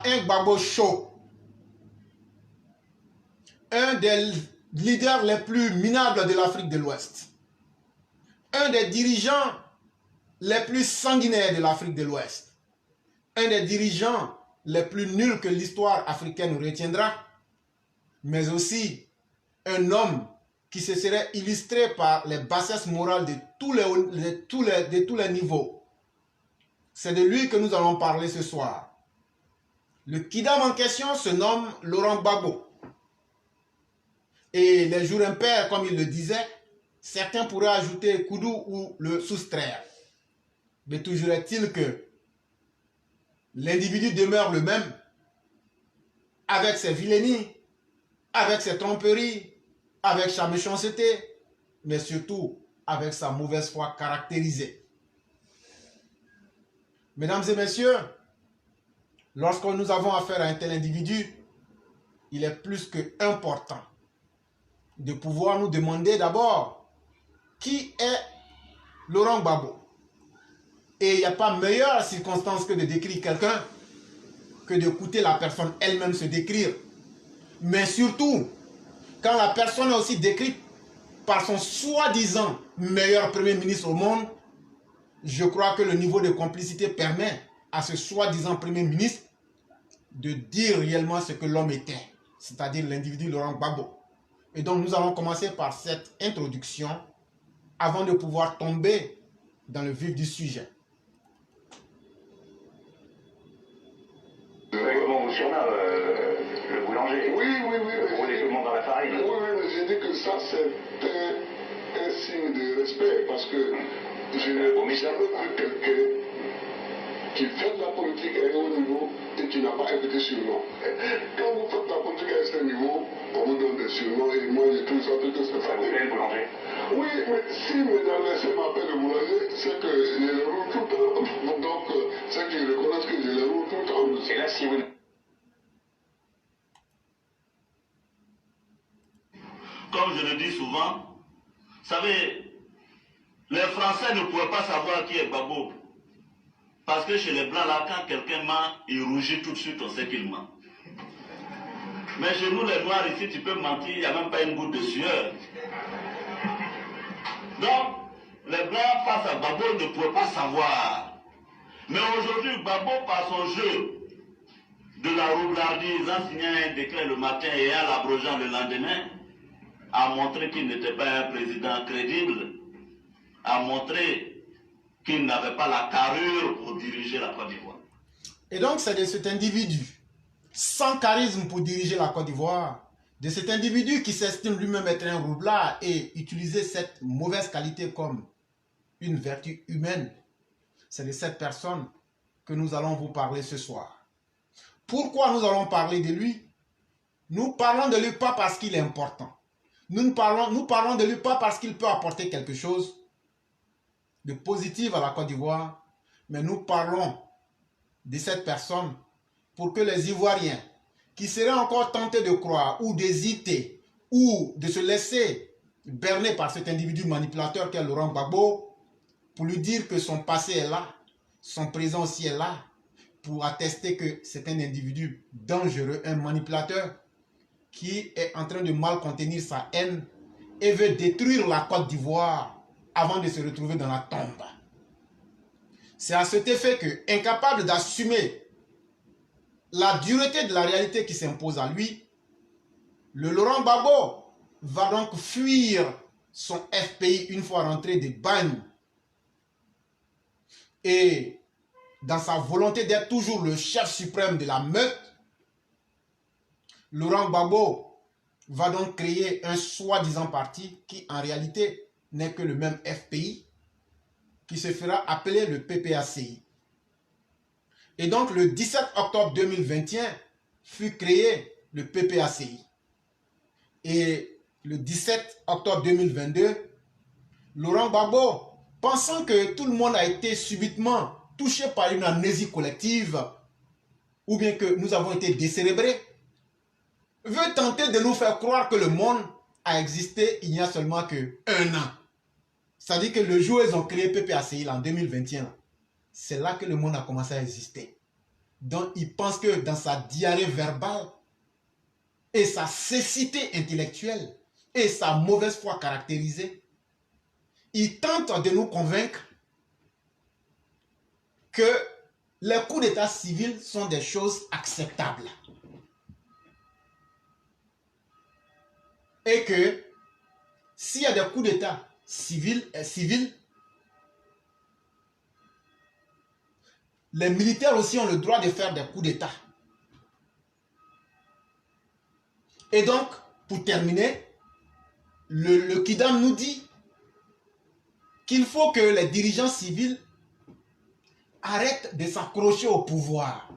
Un Gbagbo chaud, un des leaders les plus minables de l'Afrique de l'Ouest, un des dirigeants les plus sanguinaires de l'Afrique de l'Ouest, un des dirigeants les plus nuls que l'histoire africaine retiendra, mais aussi un homme qui se serait illustré par les bassesses morales de tous les niveaux. C'est de lui que nous allons parler ce soir. Le kidam en question se nomme Laurent Gbagbo. Et les jours impairs, comme il le disait, certains pourraient ajouter Koudou ou le soustraire. Mais toujours est-il que l'individu demeure le même, avec ses vilainies, avec ses tromperies, avec sa méchanceté, mais surtout avec sa mauvaise foi caractérisée. Mesdames et messieurs, lorsque nous avons affaire à un tel individu, il est plus que important de pouvoir nous demander d'abord qui est Laurent Gbagbo. Et il n'y a pas meilleure circonstance que de décrire quelqu'un que d'écouter la personne elle-même se décrire. Mais surtout, quand la personne est aussi décrite par son soi-disant meilleur premier ministre au monde, je crois que le niveau de complicité permet à ce soi-disant premier ministre de dire réellement ce que l'homme était, c'est-à-dire l'individu Laurent Gbagbo. Et donc nous allons commencer par cette introduction avant de pouvoir tomber dans le vif du sujet. Comment vous surnomme le boulanger? Oui. Vous roulez tout le monde dans la farine. Oui, mais j'ai dit que ça, c'est un signe de respect parce que je n'ai jamais vu quelqu'un qui fait de la politique à un haut niveau et qui n'a pas invité surnom. Quand vous faites de la politique à un certain niveau, on vous donne des surnoms et moi, j'ai tout ça, tout ce que ça Vous êtes boulanger? Oui, mais si mesdames laissent m'appeler le boulanger, c'est que je les roule tout le temps. Donc, c'est qu'ils reconnaissent que je les roule tout le temps. Et là, si vous... Comme je le dis souvent, vous savez, les Français ne pouvaient pas savoir qui est Gbagbo. Parce que chez les Blancs, là, quand quelqu'un ment, il rougit tout de suite, on sait qu'il ment. Mais chez nous, les Noirs, ici, tu peux mentir, il n'y a même pas une goutte de sueur. Donc, les Blancs, face à Gbagbo, ne pouvaient pas savoir. Mais aujourd'hui, Gbagbo, par son jeu de la roublardise, en signant un décret le matin et en l'abrogeant le lendemain, a montré qu'il n'était pas un président crédible, a montré qu'il n'avait pas la carrure pour diriger la Côte d'Ivoire. Et donc c'est de cet individu sans charisme pour diriger la Côte d'Ivoire, de cet individu qui s'estime lui-même être un roublard et utiliser cette mauvaise qualité comme une vertu humaine, c'est de cette personne que nous allons vous parler ce soir. Pourquoi nous allons parler de lui? Nous parlons de lui pas parce qu'il est important. Nous parlons de lui pas parce qu'il peut apporter quelque chose de positif à la Côte d'Ivoire, mais nous parlons de cette personne pour que les Ivoiriens qui seraient encore tentés de croire ou d'hésiter ou de se laisser berner par cet individu manipulateur qu'est Laurent Gbagbo, pour lui dire que son passé est là, son présent aussi est là, pour attester que c'est un individu dangereux, un manipulateur qui est en train de mal contenir sa haine et veut détruire la Côte d'Ivoire avant de se retrouver dans la tombe. C'est à cet effet que, incapable d'assumer la dureté de la réalité qui s'impose à lui, le Laurent Gbagbo va donc fuir son FPI une fois rentré des bagnes. Et dans sa volonté d'être toujours le chef suprême de la meute, Laurent Gbagbo va donc créer un soi-disant parti qui en réalité n'est que le même FPI, qui se fera appeler le PPACI. Et donc le 17 octobre 2021 fut créé le PPACI. Et le 17 octobre 2022, Laurent Gbagbo, pensant que tout le monde a été subitement touché par une amnésie collective, ou bien que nous avons été décérébrés, veut tenter de nous faire croire que le monde a existé il n'y a seulement qu'un an. C'est-à-dire que le jour où ils ont créé PPACI en 2021, c'est là que le monde a commencé à exister. dont il pense que dans sa diarrhée verbale et sa cécité intellectuelle et sa mauvaise foi caractérisée, il tente de nous convaincre que les coups d'état civils sont des choses acceptables. Et que s'il y a des coups d'état civils, les militaires aussi ont le droit de faire des coups d'état. Et donc, pour terminer, le Kidam nous dit qu'il faut que les dirigeants civils arrêtent de s'accrocher au pouvoir.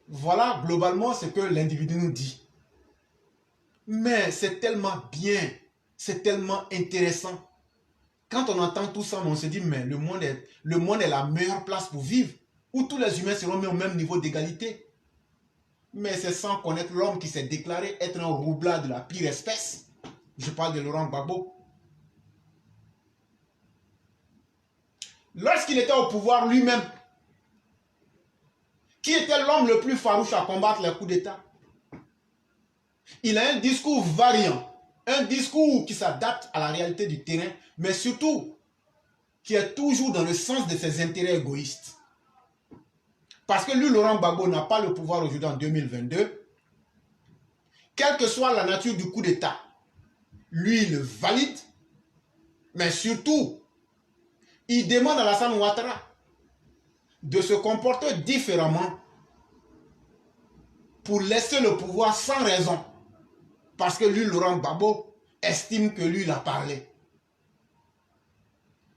Voilà globalement ce que l'individu nous dit. Mais c'est tellement bien, c'est tellement intéressant. Quand on entend tout ça, on se dit, mais le monde est la meilleure place pour vivre, où tous les humains seront mis au même niveau d'égalité. Mais c'est sans connaître l'homme qui s'est déclaré être un roublard de la pire espèce. Je parle de Laurent Gbagbo. Lorsqu'il était au pouvoir lui-même, qui était l'homme le plus farouche à combattre les coups d'État? Il a un discours variant, un discours qui s'adapte à la réalité du terrain, mais surtout qui est toujours dans le sens de ses intérêts égoïstes. Parce que lui, Laurent Gbagbo, n'a pas le pouvoir aujourd'hui en 2022. Quelle que soit la nature du coup d'État, lui, il le valide, mais surtout, il demande à Alassane Ouattara de se comporter différemment pour laisser le pouvoir sans raison. Parce que lui, Laurent Gbagbo, estime que lui, il a parlé.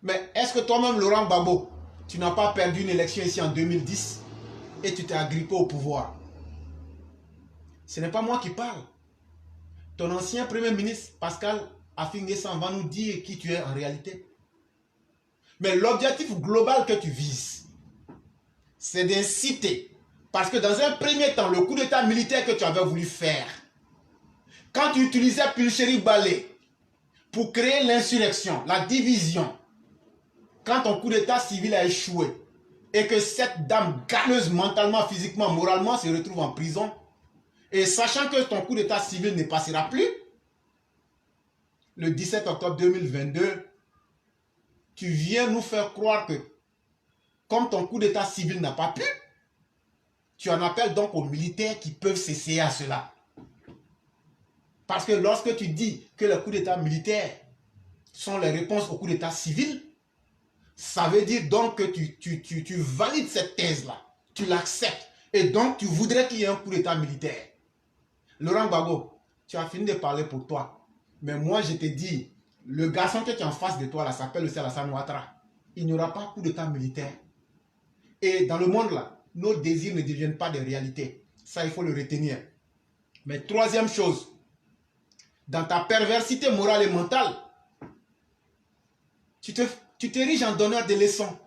Mais est-ce que toi-même, Laurent Gbagbo, tu n'as pas perdu une élection ici en 2010 et tu t'es agrippé au pouvoir? Ce n'est pas moi qui parle. Ton ancien Premier ministre, Pascal Affi-N'Guessan, va nous dire qui tu es en réalité. Mais l'objectif global que tu vises, c'est d'inciter. Parce que dans un premier temps, le coup d'état militaire que tu avais voulu faire, quand tu utilisais Pulchéri Balé pour créer l'insurrection, la division, quand ton coup d'état civil a échoué et que cette dame galeuse mentalement, physiquement, moralement se retrouve en prison, et sachant que ton coup d'état civil ne passera plus, le 17 octobre 2022, tu viens nous faire croire que comme ton coup d'état civil n'a pas pu, tu en appelles donc aux militaires qui peuvent s'essayer à cela. Parce que lorsque tu dis que les coups d'état militaires sont les réponses aux coups d'état civils, ça veut dire donc que tu valides cette thèse-là, tu l'acceptes, et donc tu voudrais qu'il y ait un coup d'état militaire. Laurent Gbagbo, tu as fini de parler pour toi, mais moi je te dis, le garçon que tu as en face de toi là s'appelle aussi Alassane Ouattara. Il n'y aura pas coup d'état militaire. Et dans le monde là, nos désirs ne deviennent pas des réalités. Ça, il faut le retenir. Mais troisième chose, dans ta perversité morale et mentale, tu t'ériges en donneur de leçons.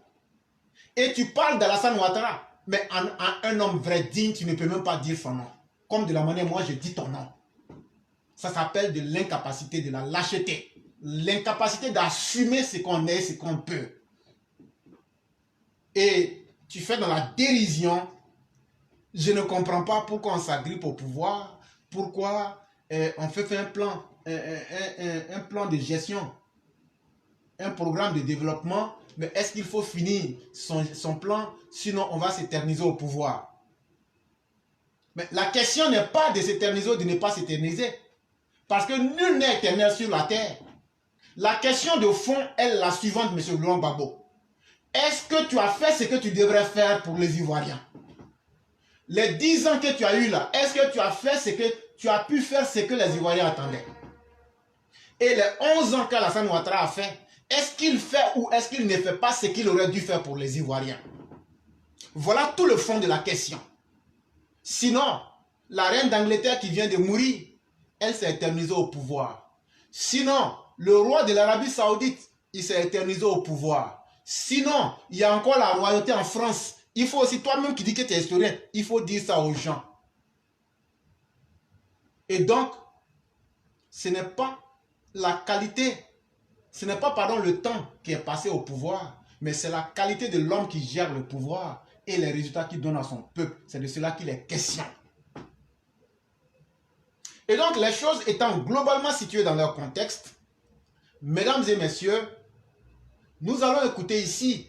Et tu parles d'Alassane Ouattara, mais en un homme vrai digne, tu ne peux même pas dire son nom. Comme de la manière moi je dis ton nom. Ça s'appelle de l'incapacité, de la lâcheté. L'incapacité d'assumer ce qu'on est, ce qu'on peut. Et tu fais dans la dérision. Je ne comprends pas pourquoi on s'agrippe au pouvoir, pourquoi on fait un plan, un plan de gestion, un programme de développement, mais est-ce qu'il faut finir son plan, sinon on va s'éterniser au pouvoir? Mais la question n'est pas de s'éterniser ou de ne pas s'éterniser, parce que nul n'est éternel sur la terre. La question de fond est la suivante, M. Laurent Gbagbo. Est-ce que tu as fait ce que tu devrais faire pour les Ivoiriens? Les 10 ans que tu as eu là, est-ce que tu as fait ce que tu as pu faire ce que les Ivoiriens attendaient? Et les 11 ans qu'Alassane Ouattara a fait, est-ce qu'il fait ou est-ce qu'il ne fait pas ce qu'il aurait dû faire pour les Ivoiriens? Voilà tout le fond de la question. Sinon, la reine d'Angleterre qui vient de mourir, elle s'est éternisée au pouvoir. Sinon, le roi de l'Arabie Saoudite, il s'est éternisé au pouvoir. Sinon, il y a encore la royauté en France. Il faut aussi, toi-même qui dis que tu es historien, il faut dire ça aux gens. Et donc, ce n'est pas la qualité, ce n'est pas, pardon, le temps qui est passé au pouvoir, mais c'est la qualité de l'homme qui gère le pouvoir et les résultats qu'il donne à son peuple. C'est de cela qu'il est question. Et donc, les choses étant globalement situées dans leur contexte, mesdames et messieurs, nous allons écouter ici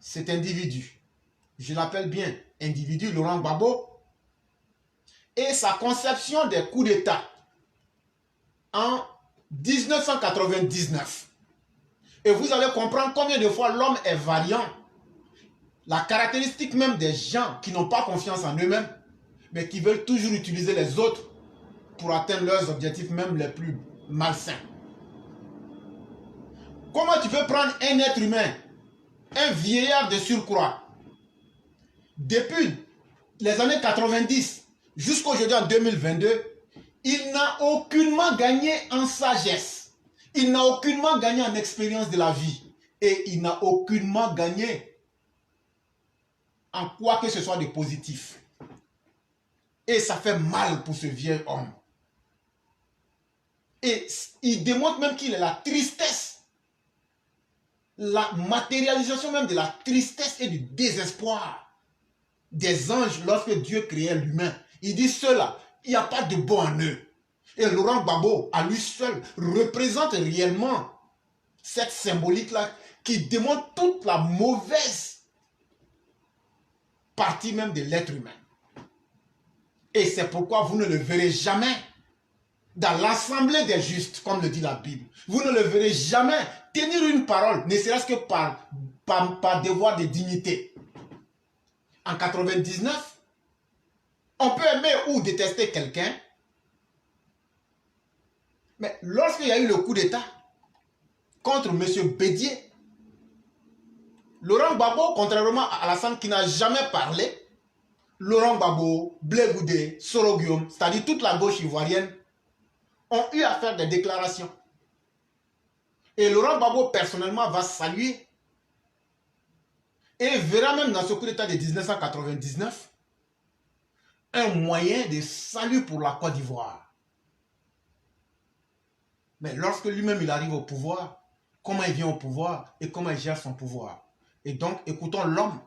cet individu. Je l'appelle bien individu, Laurent Gbagbo, et sa conception des coups d'État en 1999. Et vous allez comprendre combien de fois l'homme est variant. La caractéristique même des gens qui n'ont pas confiance en eux-mêmes, mais qui veulent toujours utiliser les autres pour atteindre leurs objectifs même les plus malsains. Comment tu peux prendre un être humain, un vieillard de surcroît, depuis les années 90 jusqu'aujourd'hui en 2022, il n'a aucunement gagné en sagesse, il n'a aucunement gagné en expérience de la vie et il n'a aucunement gagné en quoi que ce soit de positif. Et ça fait mal pour ce vieil homme. Et il démontre même qu'il est la tristesse, la matérialisation même de la tristesse et du désespoir des anges lorsque Dieu créait l'humain. Il dit cela, il n'y a pas de bon en eux. Et Laurent Gbagbo, à lui seul, représente réellement cette symbolique-là qui démontre toute la mauvaise partie même de l'être humain. Et c'est pourquoi vous ne le verrez jamais dans l'assemblée des justes, comme le dit la Bible. Vous ne le verrez jamais tenir une parole, ne serait-ce que par devoir de dignité. En 99, on peut aimer ou détester quelqu'un, mais lorsqu'il y a eu le coup d'État contre M. Bédier, Laurent Gbagbo, contrairement à Alassane qui n'a jamais parlé, Laurent Gbagbo, Blé Goudé, Soro Guillaume, c'est-à-dire toute la gauche ivoirienne, ont eu à faire des déclarations. Et Laurent Gbagbo, personnellement, va saluer et verra même dans ce coup d'État de 1999 un moyen de salut pour la Côte d'Ivoire. Mais lorsque lui-même il arrive au pouvoir, comment il vient au pouvoir et comment il gère son pouvoir. Et donc, écoutons l'homme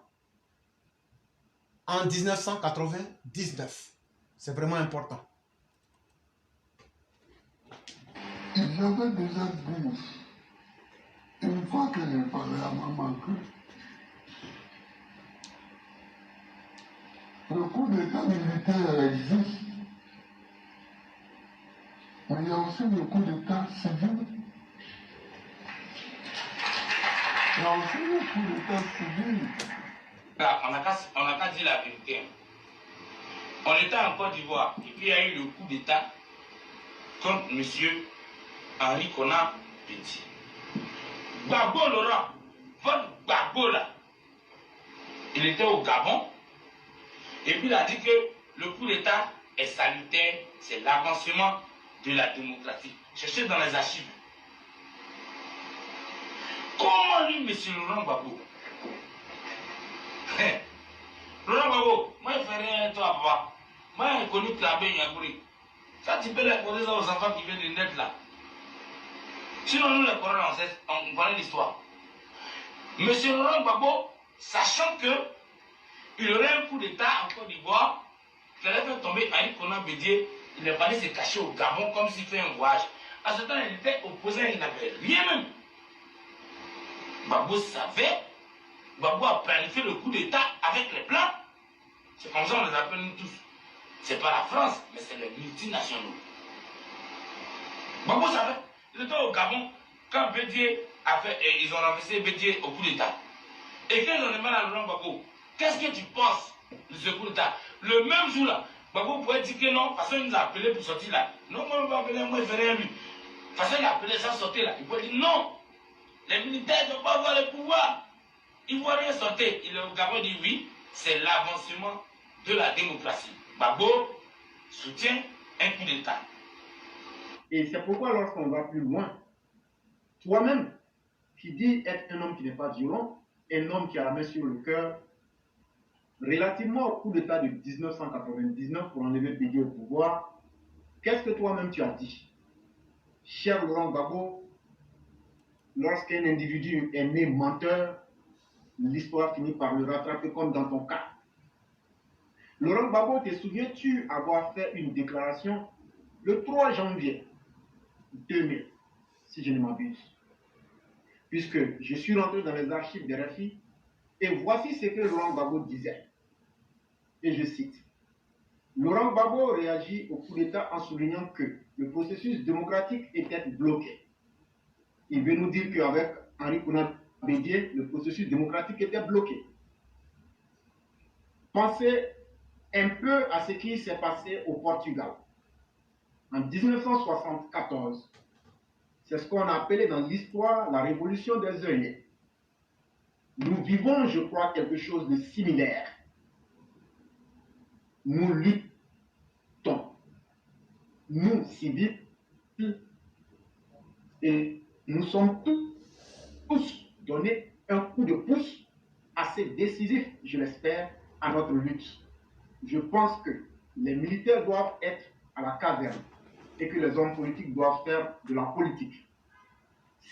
en 1999. C'est vraiment important. Il y avait déjà 12. Une fois que j'ai parlé à maman que le coup d'État militaire existe, mais il y a aussi le coup d'État civil. Il y a aussi le coup d'État civil. Là, on n'a qu'à dire la vérité. On était en Côte d'Ivoire et puis il y a eu le coup d'État contre M. Henri Konan Bédier. Gbagbo Laurent, votre Gbagbo là, il était au Gabon et puis il a dit que le coup d'État est salutaire, c'est l'avancement de la démocratie. Cherchez dans les archives. Comment lui, M. Laurent Gbagbo? Laurent Gbagbo, moi je fais rien, toi, papa. Moi je connais Trabé Yagouri. Ça, tu peux les poser ça aux enfants qui viennent de naître là. Sinon, nous, les Coréens, on connaît l'histoire. Monsieur Laurent Gbagbo, sachant qu'il aurait un coup d'État en Côte d'Ivoire, qui allait faire tomber Henri Konan Bédier, il est allé se cacher au Gabon comme s'il fait un voyage. À ce temps, il était opposé, il n'avait rien même. Gbagbo savait, Gbagbo a planifié le coup d'État avec les plans. C'est comme ça qu'on les appelle nous tous. C'est pas la France, mais c'est les multinationaux. Gbagbo savait. Ils étaient au Gabon quand Bédier a fait, ils ont renversé Bédier au coup d'État. Et quand ils ont demandé à Laurent Gbagbo, qu'est-ce que tu penses de ce coup d'État? Le même jour là, Gbagbo pouvait dire que non, parce qu'il nous a appelé pour sortir là. Non, moi, je vais appeler, moi, je ne fais rien lui. Parce qu'il a appelé sans sortir là. Il pouvait dire non, les militaires ne doivent pas avoir le pouvoir. Ils ne voient rien sortir. Et le Gabon dit oui, c'est l'avancement de la démocratie. Gbagbo soutient un coup d'État. Et c'est pourquoi lorsqu'on va plus loin, toi-même, qui dis être un homme qui n'est pas violent, un homme qui a la main sur le cœur, relativement au coup d'État de 1999 pour enlever Bédier au pouvoir, qu'est-ce que toi-même tu as dit? Cher Laurent Gbagbo, lorsqu'un individu est né menteur, l'histoire finit par le rattraper comme dans ton cas. Laurent Gbagbo, te souviens-tu avoir fait une déclaration le 3 janvier 2000, si je ne m'abuse, puisque je suis rentré dans les archives de RFI et voici ce que Laurent Gbagbo disait. Et je cite. Laurent Gbagbo réagit au coup d'État en soulignant que le processus démocratique était bloqué. Il veut nous dire qu'avec Henri Konan Bédié, le processus démocratique était bloqué. Pensez un peu à ce qui s'est passé au Portugal. En 1974, c'est ce qu'on a appelé dans l'histoire la révolution des œillets. Nous vivons, je crois, quelque chose de similaire. Nous luttons, nous civils, et nous sommes tous donnés un coup de pouce assez décisif, je l'espère, à notre lutte. Je pense que les militaires doivent être à la caserne et que les hommes politiques doivent faire de la politique.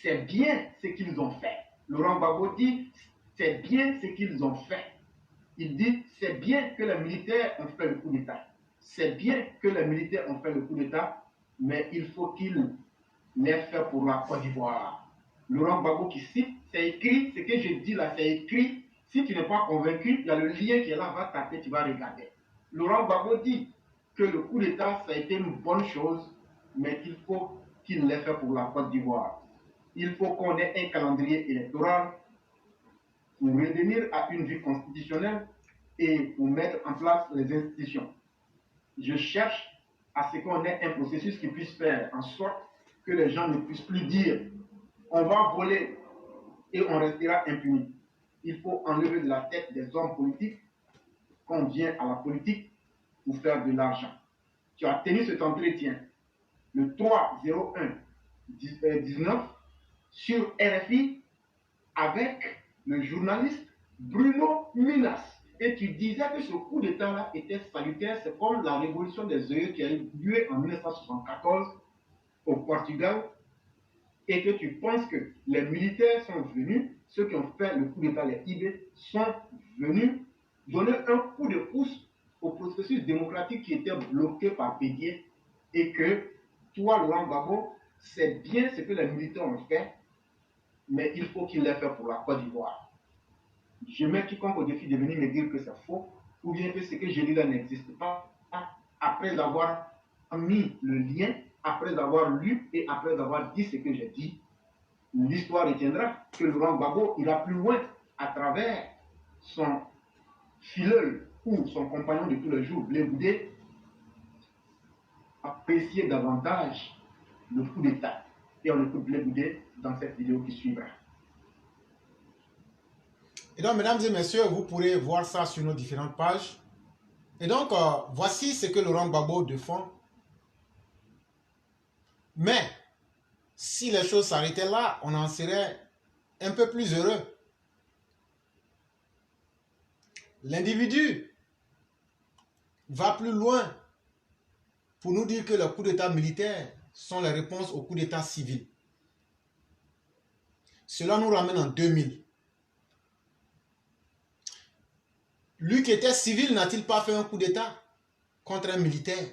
C'est bien ce qu'ils ont fait. Laurent Gbagbo dit, c'est bien ce qu'ils ont fait. Il dit, c'est bien que les militaires ont fait le coup d'État. C'est bien que les militaires ont fait le coup d'État, mais il faut qu'ils l'aient fait pour la Côte d'Ivoire. Laurent Gbagbo qui cite, c'est écrit, ce que je dis là, c'est écrit. Si tu n'es pas convaincu, il y a le lien qui est là, va taper, tu vas regarder. Laurent Gbagbo dit que le coup d'État, ça a été une bonne chose, mais qu'il faut qu'il l'ait fait pour la Côte d'Ivoire. Il faut qu'on ait un calendrier électoral pour revenir à une vie constitutionnelle et pour mettre en place les institutions. Je cherche à ce qu'on ait un processus qui puisse faire en sorte que les gens ne puissent plus dire on va voler et on restera impuni. Il faut enlever de la tête des hommes politiques qu'on vient à la politique pour faire de l'argent. Tu as tenu cet entretien le 3/01/19 sur RFI avec le journaliste Bruno Minas. Et tu disais que ce coup d'État-là était salutaire, c'est comme la révolution des œillets qui a eu lieu en 1974 au Portugal, et que tu penses que les militaires sont venus, ceux qui ont fait le coup d'État, les IB, sont venus donner un coup de pouce au processus démocratique qui était bloqué par Bédié, et que toi, Laurent Gbagbo, c'est bien ce que les militaires ont fait, mais il faut qu'il l'ait fait pour la Côte d'Ivoire. Je mets quiconque au défi de venir me dire que c'est faux, ou bien que ce que j'ai dit là n'existe pas, après avoir mis le lien, après avoir lu et après avoir dit ce que j'ai dit. L'histoire retiendra que Laurent Gbagbo ira plus loin à travers son filleul ou son compagnon de tous les jours, Blé Boudé, apprécier davantage le coup d'État. Et on écoute Blé Boudé dans cette vidéo qui suivra. Et donc, mesdames et messieurs, vous pourrez voir ça sur nos différentes pages. Et donc, voici ce que Laurent Gbagbo défend. Mais, si les choses s'arrêtaient là, on en serait un peu plus heureux. L'individu va plus loin pour nous dire que les coups d'État militaires sont les réponses aux coups d'État civils. Cela nous ramène en 2000. Lui qui était civil, n'a-t-il pas fait un coup d'État contre un militaire?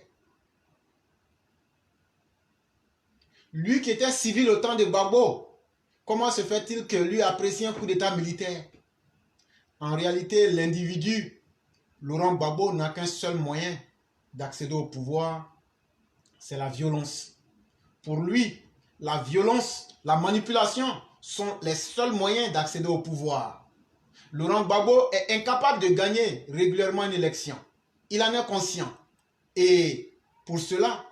Lui qui était civil au temps de Gbagbo, comment se fait-il que lui apprécie un coup d'État militaire? En réalité, l'individu, Laurent Gbagbo, n'a qu'un seul moyen d'accéder au pouvoir, c'est la violence. Pour lui, la violence, la manipulation sont les seuls moyens d'accéder au pouvoir. Laurent Gbagbo est incapable de gagner régulièrement une élection. Il en est conscient. Et pour cela,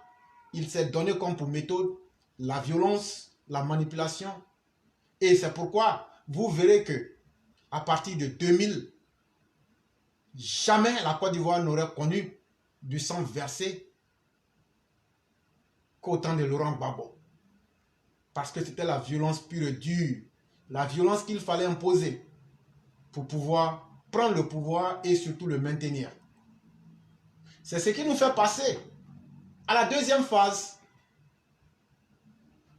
il s'est donné comme pour méthode la violence, la manipulation. Et c'est pourquoi vous verrez que à partir de 2000, jamais la Côte d'Ivoire n'aurait connu du sang versé qu'au temps de Laurent Gbagbo. Parce que c'était la violence pure et dure. La violence qu'il fallait imposer pour pouvoir prendre le pouvoir et surtout le maintenir. C'est ce qui nous fait passer à la deuxième phase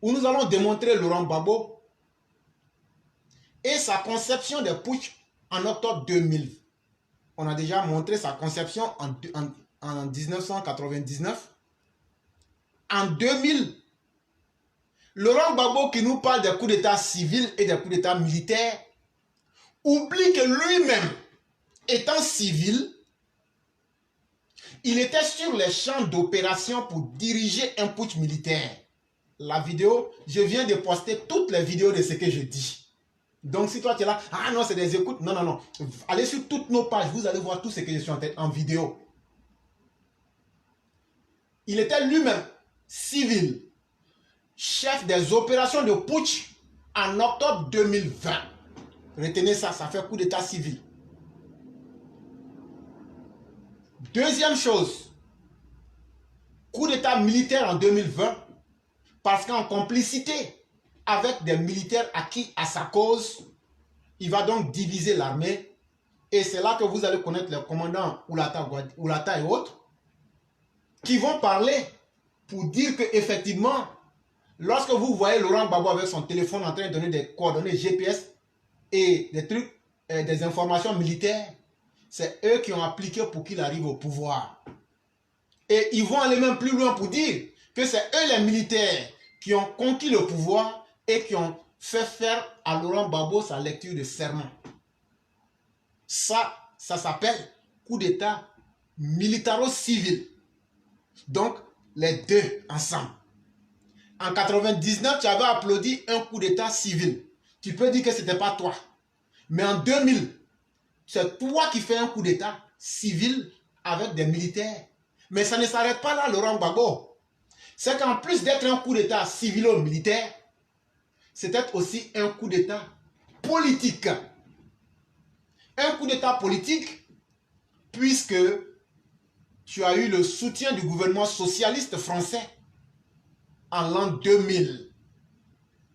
où nous allons démontrer Laurent Gbagbo et sa conception des putsch en octobre 2000. On a déjà montré sa conception en 1999. En 2000, Laurent Gbagbo qui nous parle des coups d'état civils et des coups d'état militaires oublie que lui-même, étant civil, il était sur les champs d'opération pour diriger un putsch militaire. La vidéo, je viens de poster toutes les vidéos de ce que je dis. Donc si toi tu es là, ah non c'est des écoutes, non, non, non. Allez sur toutes nos pages, vous allez voir tout ce que je suis en vidéo. Il était lui-même civil, chef des opérations de putsch en octobre 2020. Retenez ça, ça fait coup d'état civil. Deuxième chose, coup d'état militaire en 2020, parce qu'en complicité avec des militaires acquis à sa cause, il va donc diviser l'armée. Et c'est là que vous allez connaître les commandants Oulata et autres, qui vont parler pour dire qu'effectivement, lorsque vous voyez Laurent Gbagbo avec son téléphone en train de donner des coordonnées GPS et des trucs, des informations militaires, c'est eux qui ont appliqué pour qu'il arrive au pouvoir. Et ils vont aller même plus loin pour dire que c'est eux les militaires qui ont conquis le pouvoir et qui ont fait faire à Laurent Gbagbo sa lecture de serment. Ça s'appelle coup d'état militaro-civil. Donc, les deux ensemble. En 99, tu avais applaudi un coup d'état civil. Tu peux dire que ce n'était pas toi. Mais en 2000, c'est toi qui fais un coup d'état civil avec des militaires. Mais ça ne s'arrête pas là, Laurent Gbagbo. C'est qu'en plus d'être un coup d'état civilo-militaire, c'était aussi un coup d'état politique. Un coup d'état politique, puisque tu as eu le soutien du gouvernement socialiste français en l'an 2000,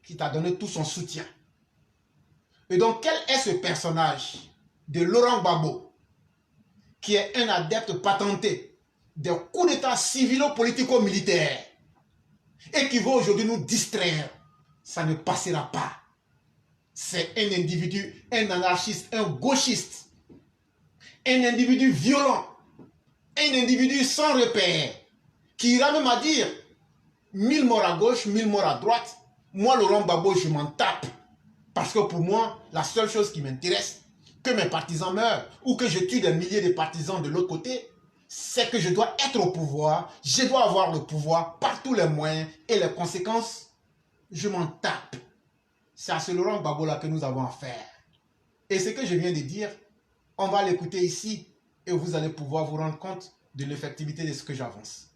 qui t'a donné tout son soutien. Et donc, quel est ce personnage de Laurent Gbagbo, qui est un adepte patenté des coups d'état civilo-politico-militaires et qui va aujourd'hui nous distraire? Ça ne passera pas. C'est un individu, un anarchiste, un gauchiste, un individu violent, un individu sans repère, qui ira même à dire 1000 morts à gauche, 1000 morts à droite. Moi, Laurent Gbagbo, je m'en tape. Parce que pour moi, la seule chose qui m'intéresse, que mes partisans meurent ou que je tue des milliers de partisans de l'autre côté, c'est que je dois être au pouvoir, je dois avoir le pouvoir par tous les moyens et les conséquences, je m'en tape. C'est à ce Laurent Gbagbo là que nous avons affaire. Et ce que je viens de dire, on va l'écouter ici et vous allez pouvoir vous rendre compte de l'effectivité de ce que j'avance.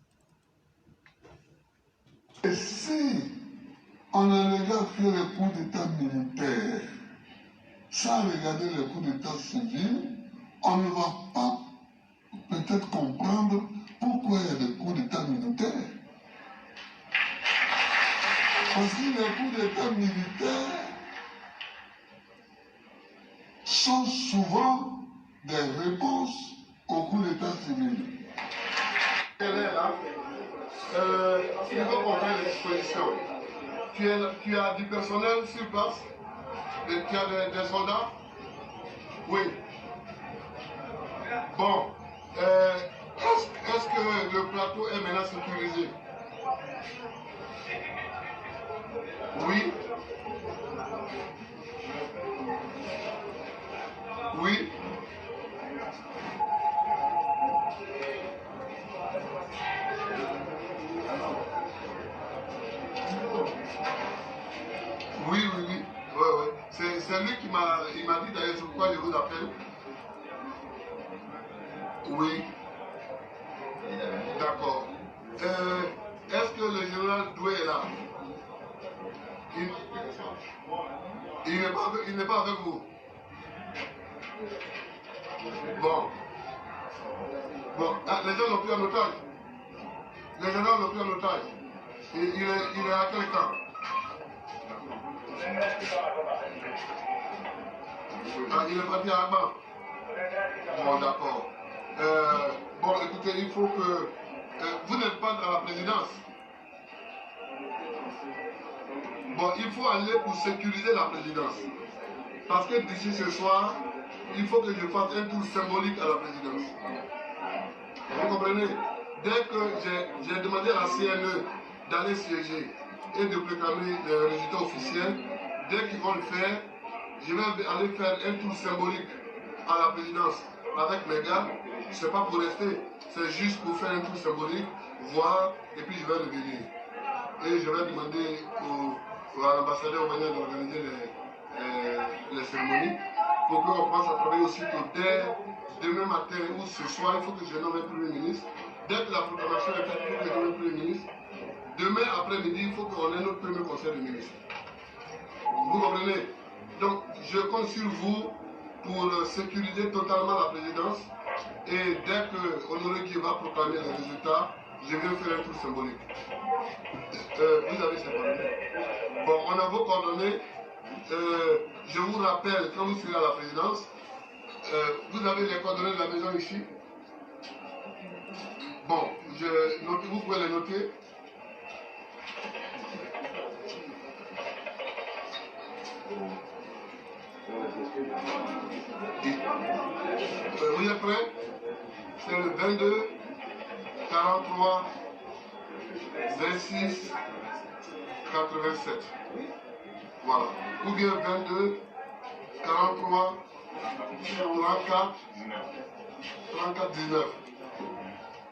Et si on a déjà fait le coup d'état militaire sans regarder le coup d'état civil, on ne va pas peut-être comprendre pourquoi il y a des coups d'état militaires. Parce que les coups d'état militaires sont souvent des réponses aux coups d'état civil. Elle est là. Il faut qu'on ait les dispositions. Tu as du personnel sur place? Tu as des soldats? Oui. Bon. Est-ce que le plateau est maintenant sécurisé? Oui. Oui. Oui, oui, oui. Ouais. C'est lui qui m'a dit d'ailleurs sur quoi je vous appelle. Oui. D'accord. Est-ce que le général Doué est là? Il n'est pas avec vous. Bon. Les gens l'ont pris en otage. Les gens l'ont pris en otage. Il est à quel camp? Il est parti à Agba. Bon, d'accord. Bon, écoutez, il faut que... vous n'êtes pas dans la présidence. Bon, il faut aller pour sécuriser la présidence. Parce que d'ici ce soir, il faut que je fasse un tour symbolique à la présidence. Vous comprenez? Dès que j'ai demandé à la CNE d'aller siéger et de proclamer les résultats officiels, dès qu'ils vont le faire, je vais aller faire un tour symbolique à la présidence avec mes gars. Ce n'est pas pour rester, c'est juste pour faire un tour symbolique, voir, et puis je vais revenir. Et je vais demander à l'ambassadeur d'organiser les cérémonies pour qu'on commence à travailler aussi que dès demain matin ou ce soir, il faut que je nomme un Premier ministre. Dès que la proclamation est faite, il faut que je nomme un Premier ministre. Demain après-midi, il faut qu'on ait notre premier conseil de ministres. Vous comprenez? Donc, je compte sur vous pour sécuriser totalement la présidence. Et dès que Honoré Guy va proclamer les résultats, je viens faire un tour symbolique. Vous avez ces coordonnées. Bon, on a vos coordonnées. Je vous rappelle, quand vous serez à la présidence, vous avez les coordonnées de la maison ici. Bon, vous pouvez les noter. Vous êtes prêts? C'est le 22 43 26 87. Voilà. Ou bien 22 43 34 34 19.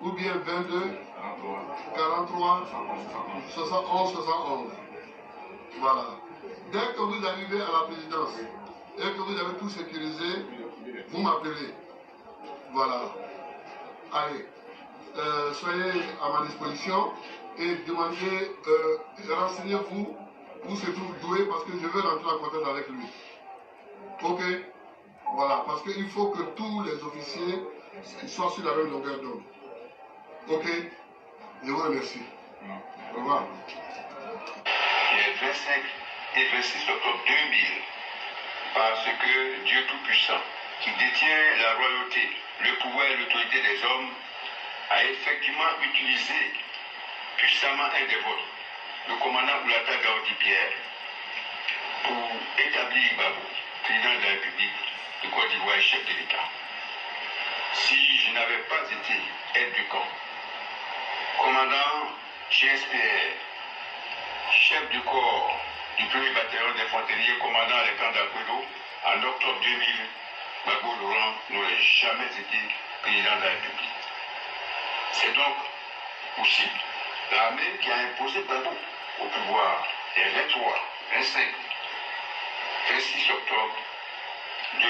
Ou bien 22 43 71 71. Voilà. Dès que vous arrivez à la présidence et que vous avez tout sécurisé, vous m'appelez. Voilà. Allez, soyez à ma disposition et demandez, renseignez-vous où se trouve Doué parce que je veux rentrer en contact avec lui. Ok? Voilà, parce qu'il faut que tous les officiers soient sur la même longueur d'onde. Ok? Je vous remercie. Au revoir. Les 25 et 26 octobre 2000, parce que Dieu Tout-Puissant, qui détient la royauté, le pouvoir et l'autorité des hommes, a effectivement utilisé puissamment un des vôtres, le commandant Oulata Gaudi-Pierre, pour établir Gbagbo, président de la République de Côte d'Ivoire et chef de l'État. Si je n'avais pas été aide du camp, commandant GSPR, chef du corps du 1er bataillon d'infanterie et commandant les camps d'Aquilo, en octobre 2000, Gbagbo Laurent n'aurait jamais été président de la République. C'est donc aussi l'armée qui a imposé Gbagbo au pouvoir les 23, 25, 26 octobre 2000.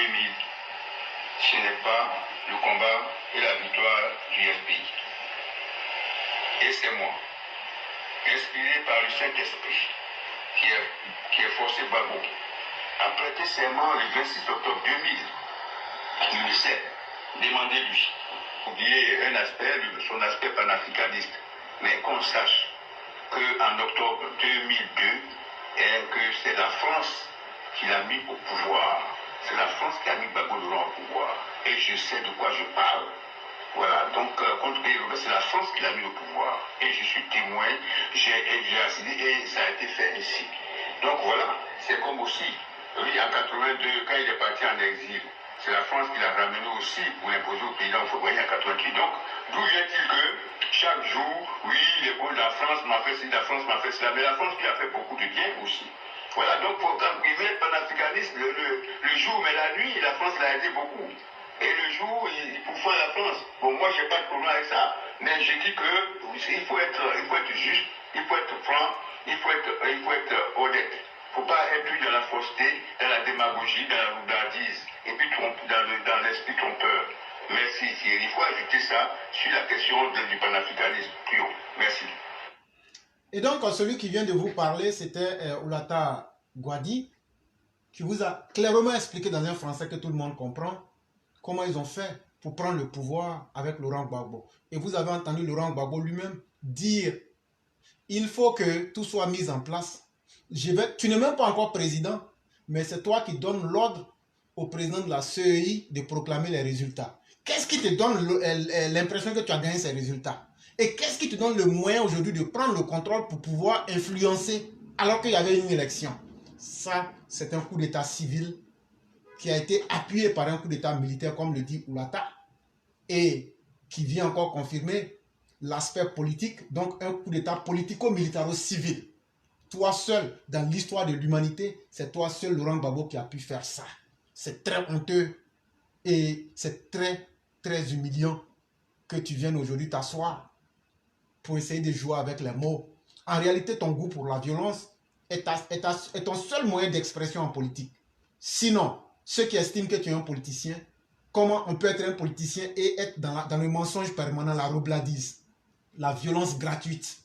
Ce n'est pas le combat et la victoire du FPI. Et c'est moi, inspiré par le Saint-Esprit, qui a forcé Gbagbo à prêter serment le 26 octobre 2000 à l'UNICEF. Demandez-lui. Oubliez un aspect, son aspect panafricaniste, mais qu'on sache qu'en octobre 2002, que c'est la France qui l'a mis au pouvoir. C'est la France qui a mis Gbagbo Laurent au pouvoir. Et je sais de quoi je parle. Voilà, donc contre Gbagbo, c'est la France qui l'a mis au pouvoir. Et je suis témoin, j'ai assisté et ça a été fait ici. Donc voilà, c'est comme aussi, oui, en 82, quand il est parti en exil, c'est la France qui l'a ramené aussi pour l'imposer au président Fogoyen en 88. Donc, d'où vient-il que chaque jour, oui, les bons de la France m'a fait ci, la France m'a fait cela, mais la France qui a fait beaucoup de bien aussi. Voilà, donc pour priver panafricaniste, le jour, mais la nuit, la France l'a aidé beaucoup. Et le jour, il pourfend la France. Bon, moi, je n'ai pas de problème avec ça, mais je dis qu'il faut être juste, il faut être franc, il faut être honnête. Il ne faut pas être dans la fausseté, dans la démagogie, dans la roublardise, et puis dans l'esprit trompeur. Merci Thierry. Il faut ajouter ça sur la question du panafricanisme plus haut. Merci. Et donc, celui qui vient de vous parler, c'était Oulata Gouadi, qui vous a clairement expliqué dans un français que tout le monde comprend comment ils ont fait pour prendre le pouvoir avec Laurent Gbagbo. Et vous avez entendu Laurent Gbagbo lui-même dire il faut que tout soit mis en place. Tu n'es même pas encore président, mais c'est toi qui donnes l'ordre au président de la CEI de proclamer les résultats. Qu'est-ce qui te donne l'impression que tu as gagné ces résultats? Et qu'est-ce qui te donne le moyen aujourd'hui de prendre le contrôle pour pouvoir influencer alors qu'il y avait une élection? Ça, c'est un coup d'état civil qui a été appuyé par un coup d'État militaire, comme le dit Oulata, et qui vient encore confirmer l'aspect politique, donc un coup d'État politico-militaro-civil. Toi seul, dans l'histoire de l'humanité, c'est toi seul, Laurent Gbagbo, qui a pu faire ça. C'est très honteux et c'est très, très humiliant que tu viennes aujourd'hui t'asseoir pour essayer de jouer avec les mots. En réalité, ton goût pour la violence est ton seul moyen d'expression en politique. Sinon, ceux qui estiment que tu es un politicien, comment on peut être un politicien et être dans le mensonge permanent, la roubladise, la violence gratuite?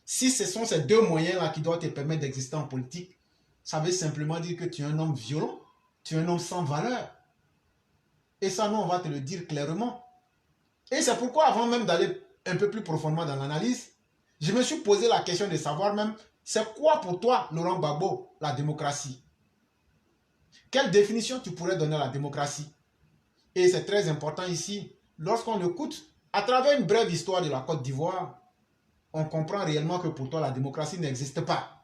Si ce sont ces deux moyens-là qui doivent te permettre d'exister en politique, ça veut simplement dire que tu es un homme violent, tu es un homme sans valeur. Et ça, nous, on va te le dire clairement. Et c'est pourquoi, avant même d'aller un peu plus profondément dans l'analyse, je me suis posé la question de savoir même, c'est quoi pour toi, Laurent Gbagbo, la démocratie? Quelle définition tu pourrais donner à la démocratie? Et c'est très important ici, lorsqu'on écoute, à travers une brève histoire de la Côte d'Ivoire, on comprend réellement que pour toi, la démocratie n'existe pas.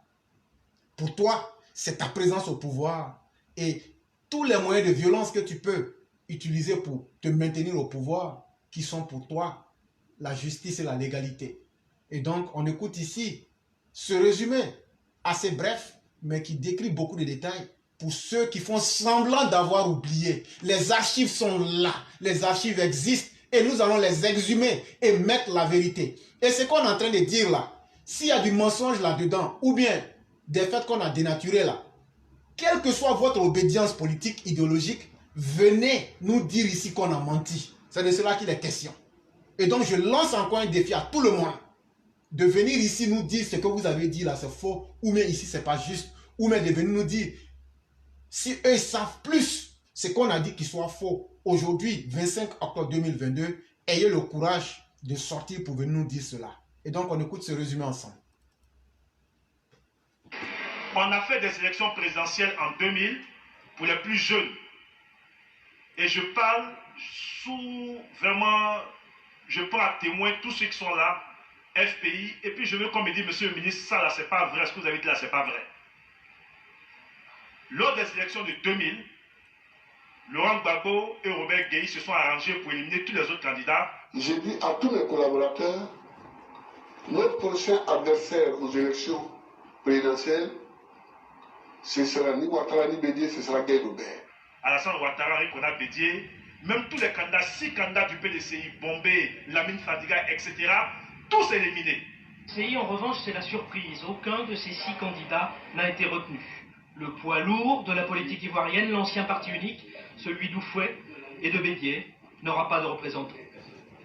Pour toi, c'est ta présence au pouvoir et tous les moyens de violence que tu peux utiliser pour te maintenir au pouvoir qui sont pour toi la justice et la légalité. Et donc, on écoute ici ce résumé assez bref, mais qui décrit beaucoup de détails pour ceux qui font semblant d'avoir oublié. Les archives sont là, les archives existent et nous allons les exhumer et mettre la vérité. Et ce qu'on est en train de dire là, s'il y a du mensonge là-dedans, ou bien des faits qu'on a dénaturés là, quelle que soit votre obédience politique, idéologique, venez nous dire ici qu'on a menti. C'est de cela qu'il est question. Et donc je lance encore un défi à tout le monde de venir ici nous dire ce que vous avez dit là c'est faux, ou bien ici c'est pas juste, ou bien de venir nous dire si eux savent plus ce qu'on a dit qu'il soit faux. Aujourd'hui, 25 octobre 2022, ayez le courage de sortir pour venir nous dire cela. Et donc on écoute ce résumé ensemble. On a fait des élections présidentielles en 2000 pour les plus jeunes. Et je parle sous vraiment, je prends à témoin tous ceux qui sont là, FPI, et puis je veux qu'on me dise, monsieur le ministre, ça là, c'est pas vrai, ce que vous avez dit là, c'est pas vrai. Lors des élections de 2000, Laurent Gbagbo et Robert Gueye se sont arrangés pour éliminer tous les autres candidats. J'ai dit à tous mes collaborateurs, notre prochain adversaire aux élections présidentielles, ce sera ni Ouattara ni Bédié, ce sera Gueye Robert. Alassane Ouattara, Rikona Bédié, même tous les candidats, 6 candidats du PDCI, Bombé, Lamine Fadiga, etc., tous éliminés. PDCI, en revanche, c'est la surprise. Aucun de ces 6 candidats n'a été retenu. Le poids lourd de la politique ivoirienne, l'ancien parti unique, celui d'Oufouet et de Bédié, n'aura pas de représentant.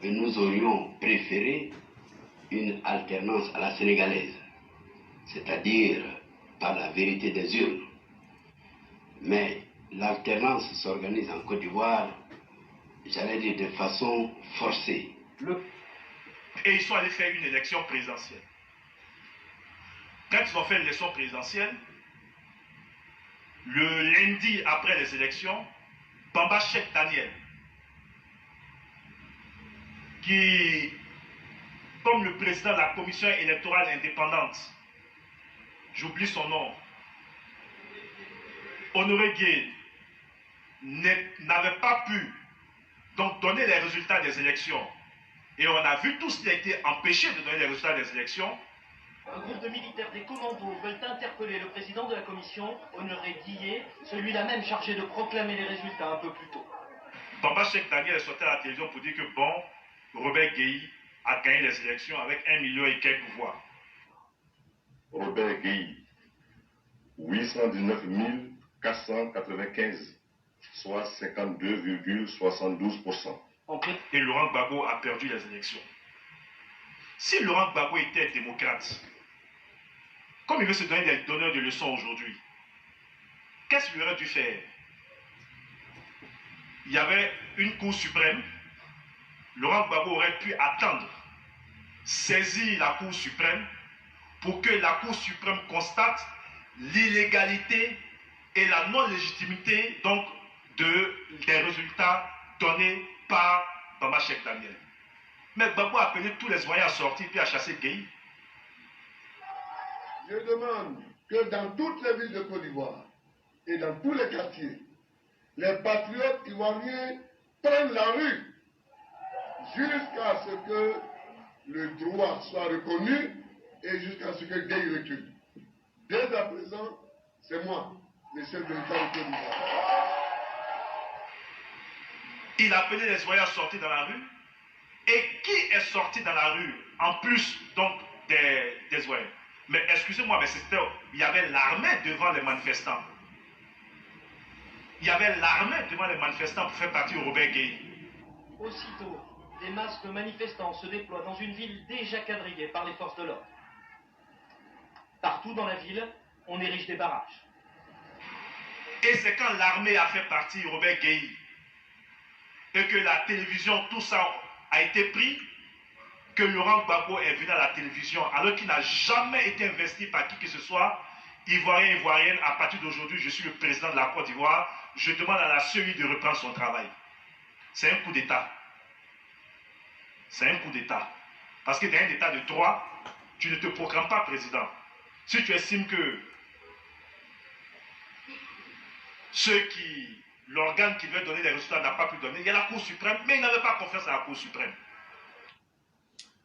Et nous aurions préféré une alternance à la sénégalaise, c'est-à-dire par la vérité des urnes. Mais l'alternance s'organise en Côte d'Ivoire, j'allais dire de façon forcée. Et ils sont allés faire une élection présidentielle. Quand ils ont fait l'élection présidentielle, le lundi après les élections, Bamba Cheikh Daniel, qui, comme le président de la commission électorale indépendante, j'oublie son nom, Honoré Gueye, n'avait pas pu donc donner les résultats des élections. Et on a vu tout ce qui a été empêché de donner les résultats des élections. Un groupe de militaires des commandos veulent interpeller le président de la commission, Honoré Gueye, celui-là même chargé de proclamer les résultats un peu plus tôt. Bamba Cheikh Daniel est sorti à la télévision pour dire que bon, Robert Gueye a gagné les élections avec 1 million et quelques voix. Robert Gueye, 819 495, soit 52,72%. Et Laurent Gbagbo a perdu les élections. Si Laurent Gbagbo était démocrate, comme il veut se donner des donneurs de leçons aujourd'hui, qu'est-ce qu'il aurait dû faire? Il y avait une Cour suprême. Laurent Gbagbo aurait pu attendre, saisir la Cour suprême pour que la Cour suprême constate l'illégalité et la non-légitimité donc des résultats donnés par Bamba Cheikh Daniel. Mais Gbagbo a appelé tous les Ivoiriens à sortir puis à chasser Gueye. Je demande que dans toutes les villes de Côte d'Ivoire et dans tous les quartiers, les patriotes ivoiriens prennent la rue jusqu'à ce que le droit soit reconnu et jusqu'à ce que Gueye recule. Dès à présent, c'est moi, le chef de l'État de Côte d'Ivoire. Il a appelé les Ivoiriens à sortir dans la rue. Et qui est sorti dans la rue, en plus donc des Ivoiriens? Mais excusez-moi, mais il y avait l'armée devant les manifestants. Il y avait l'armée devant les manifestants pour faire partir Robert Gueye. Aussitôt, des masses de manifestants se déploient dans une ville déjà quadrillée par les forces de l'ordre. Partout dans la ville, on érige des barrages. Et c'est quand l'armée a fait partir Robert Gueye et que la télévision, tout ça a été pris, que Laurent Gbagbo est venu à la télévision alors qu'il n'a jamais été investi par qui que ce soit, Ivoirien, Ivoirienne. À partir d'aujourd'hui, je suis le président de la Côte d'Ivoire, je demande à la CEI de reprendre son travail. C'est un coup d'État. C'est un coup d'État. Parce que dans un État de droit, tu ne te proclames pas président. Si tu estimes que l'organe qui veut donner les résultats n'a pas pu donner, il y a la Cour suprême, mais il n'avait pas confiance à la Cour suprême.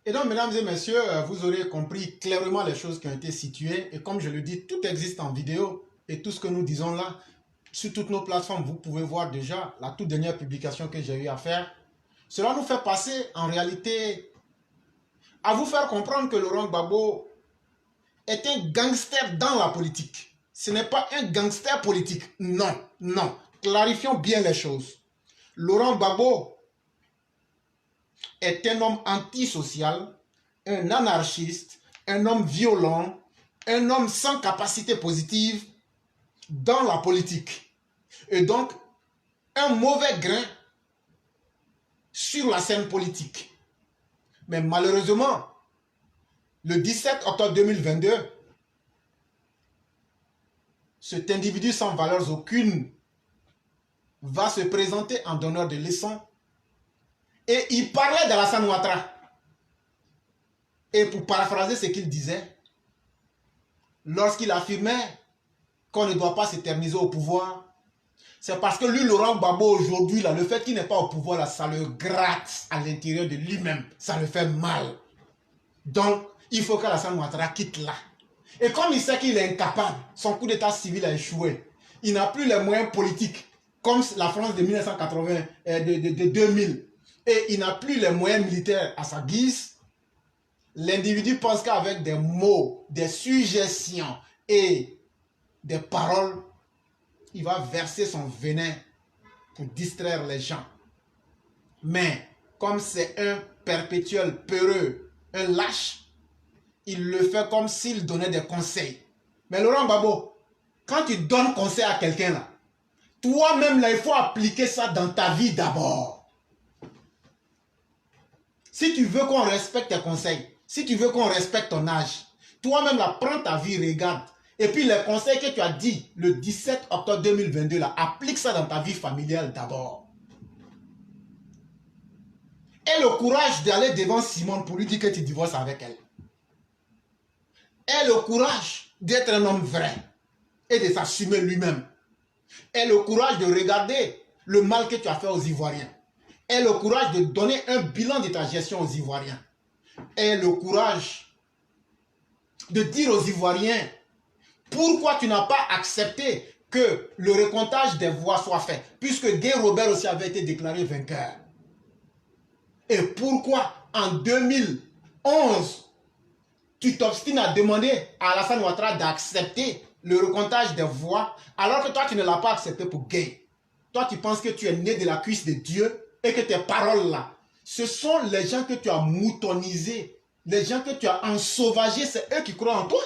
Et donc, mesdames et messieurs, vous aurez compris clairement les choses qui ont été situées. Et comme je le dis, tout existe en vidéo. Et tout ce que nous disons là, sur toutes nos plateformes, vous pouvez voir déjà la toute dernière publication que j'ai eu à faire. Cela nous fait passer, en réalité, à vous faire comprendre que Laurent Gbagbo est un gangster dans la politique. Ce n'est pas un gangster politique. Non, non. Clarifions bien les choses. Laurent Gbagbo est un homme antisocial, un anarchiste, un homme violent, un homme sans capacité positive dans la politique. Et donc, un mauvais grain sur la scène politique. Mais malheureusement, le 17 octobre 2022, cet individu sans valeurs aucune va se présenter en donneur de leçons. Et il parlait d'Alassane Ouattara. Et pour paraphraser ce qu'il disait, lorsqu'il affirmait qu'on ne doit pas s'éterniser au pouvoir, c'est parce que lui, Laurent Gbagbo, aujourd'hui, le fait qu'il n'est pas au pouvoir, là, ça le gratte à l'intérieur de lui-même. Ça le fait mal. Donc, il faut qu'Alassane Ouattara quitte là. Et comme il sait qu'il est incapable, son coup d'état civil a échoué. Il n'a plus les moyens politiques, comme la France de 1980, de 2000. Et il n'a plus les moyens militaires à sa guise. L'individu pense qu'avec des mots, des suggestions et des paroles, il va verser son venin pour distraire les gens. Mais comme c'est un perpétuel peureux, un lâche, il le fait comme s'il donnait des conseils. Mais Laurent Gbagbo, quand tu donnes conseil à quelqu'un là, toi-même là, il faut appliquer ça dans ta vie d'abord. Si tu veux qu'on respecte tes conseils, si tu veux qu'on respecte ton âge, toi-même là, prends ta vie, regarde. Et puis les conseils que tu as dit le 17 octobre 2022 là, applique ça dans ta vie familiale d'abord. Aie le courage d'aller devant Simone pour lui dire que tu divorces avec elle. Aie le courage d'être un homme vrai et de s'assumer lui-même. Aie le courage de regarder le mal que tu as fait aux Ivoiriens. Aie le courage de donner un bilan de ta gestion aux Ivoiriens. Aie le courage de dire aux Ivoiriens pourquoi tu n'as pas accepté que le recomptage des voix soit fait, puisque Gueye Robert aussi avait été déclaré vainqueur. Et pourquoi en 2011, tu t'obstines à demander à Alassane Ouattara d'accepter le recomptage des voix, alors que toi tu ne l'as pas accepté pour Gueye. Toi tu penses que tu es né de la cuisse de Dieu et que tes paroles là, ce sont les gens que tu as moutonnisés, les gens que tu as ensauvagés, c'est eux qui croient en toi.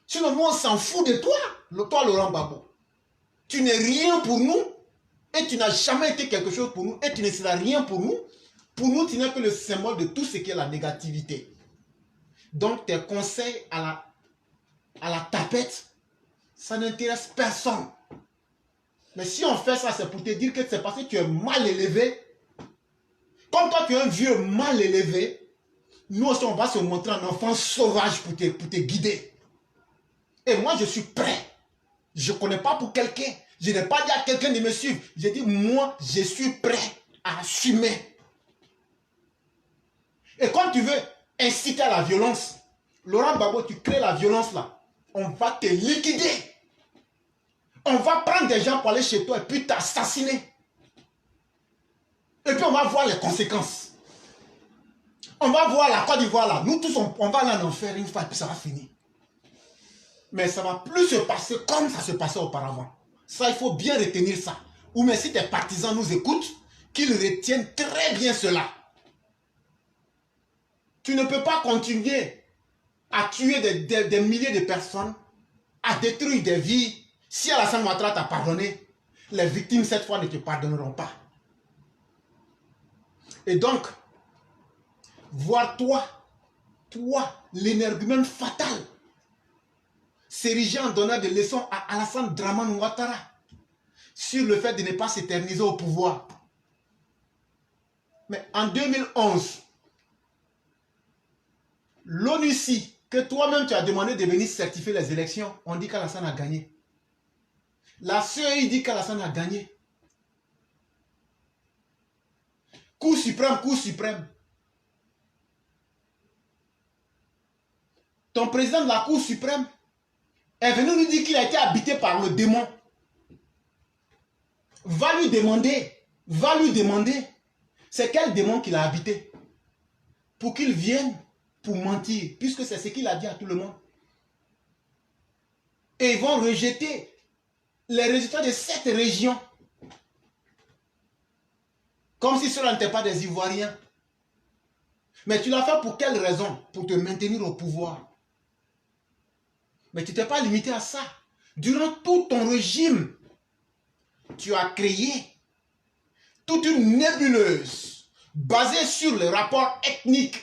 Sinon, nous, on s'en fout de toi, toi, Laurent Gbagbo. Tu n'es rien pour nous, et tu n'as jamais été quelque chose pour nous, et tu ne seras rien pour nous. Pour nous, tu n'es que le symbole de tout ce qui est la négativité. Donc, tes conseils à la tapette, ça n'intéresse personne. Mais si on fait ça, c'est pour te dire que c'est parce que tu es mal élevé. Comme toi, tu es un vieux mal élevé, nous aussi, on va se montrer un enfant sauvage pour te guider. Et moi, je suis prêt. Je ne connais pas pour quelqu'un. Je n'ai pas dit à quelqu'un de me suivre. J'ai dit, moi, je suis prêt à assumer. Et quand tu veux inciter à la violence, Laurent Gbagbo, tu crées la violence là. On va te liquider. On va prendre des gens pour aller chez toi et puis t'assassiner. Et puis on va voir les conséquences. On va voir la Côte d'Ivoire là. Nous tous, on va aller en enfer une fois et puis ça va finir. Mais ça ne va plus se passer comme ça se passait auparavant. Ça, il faut bien retenir ça. Ou mais si tes partisans nous écoutent, qu'ils retiennent très bien cela. Tu ne peux pas continuer à tuer des milliers de personnes, à détruire des vies. Si Alassane Ouattara t'a pardonné, les victimes cette fois ne te pardonneront pas. Et donc, voir toi, l'énergumène fatal, s'ériger en donnant des leçons à Alassane Dramane Ouattara sur le fait de ne pas s'éterniser au pouvoir. Mais en 2011, l'ONUCI, que toi-même tu as demandé de venir certifier les élections, on dit qu'Alassane a gagné. La CEI dit qu'Alassane a gagné. Cour suprême. Ton président de la Cour suprême est venu nous dire qu'il a été habité par le démon. Va lui demander, c'est quel démon qu'il a habité pour qu'il vienne pour mentir, puisque c'est ce qu'il a dit à tout le monde. Et ils vont rejeter les résultats de cette région. Comme si cela n'était pas des Ivoiriens. Mais tu l'as fait pour quelle raison? Pour te maintenir au pouvoir. Mais tu t'es pas limité à ça. Durant tout ton régime, tu as créé toute une nébuleuse basée sur les rapports ethniques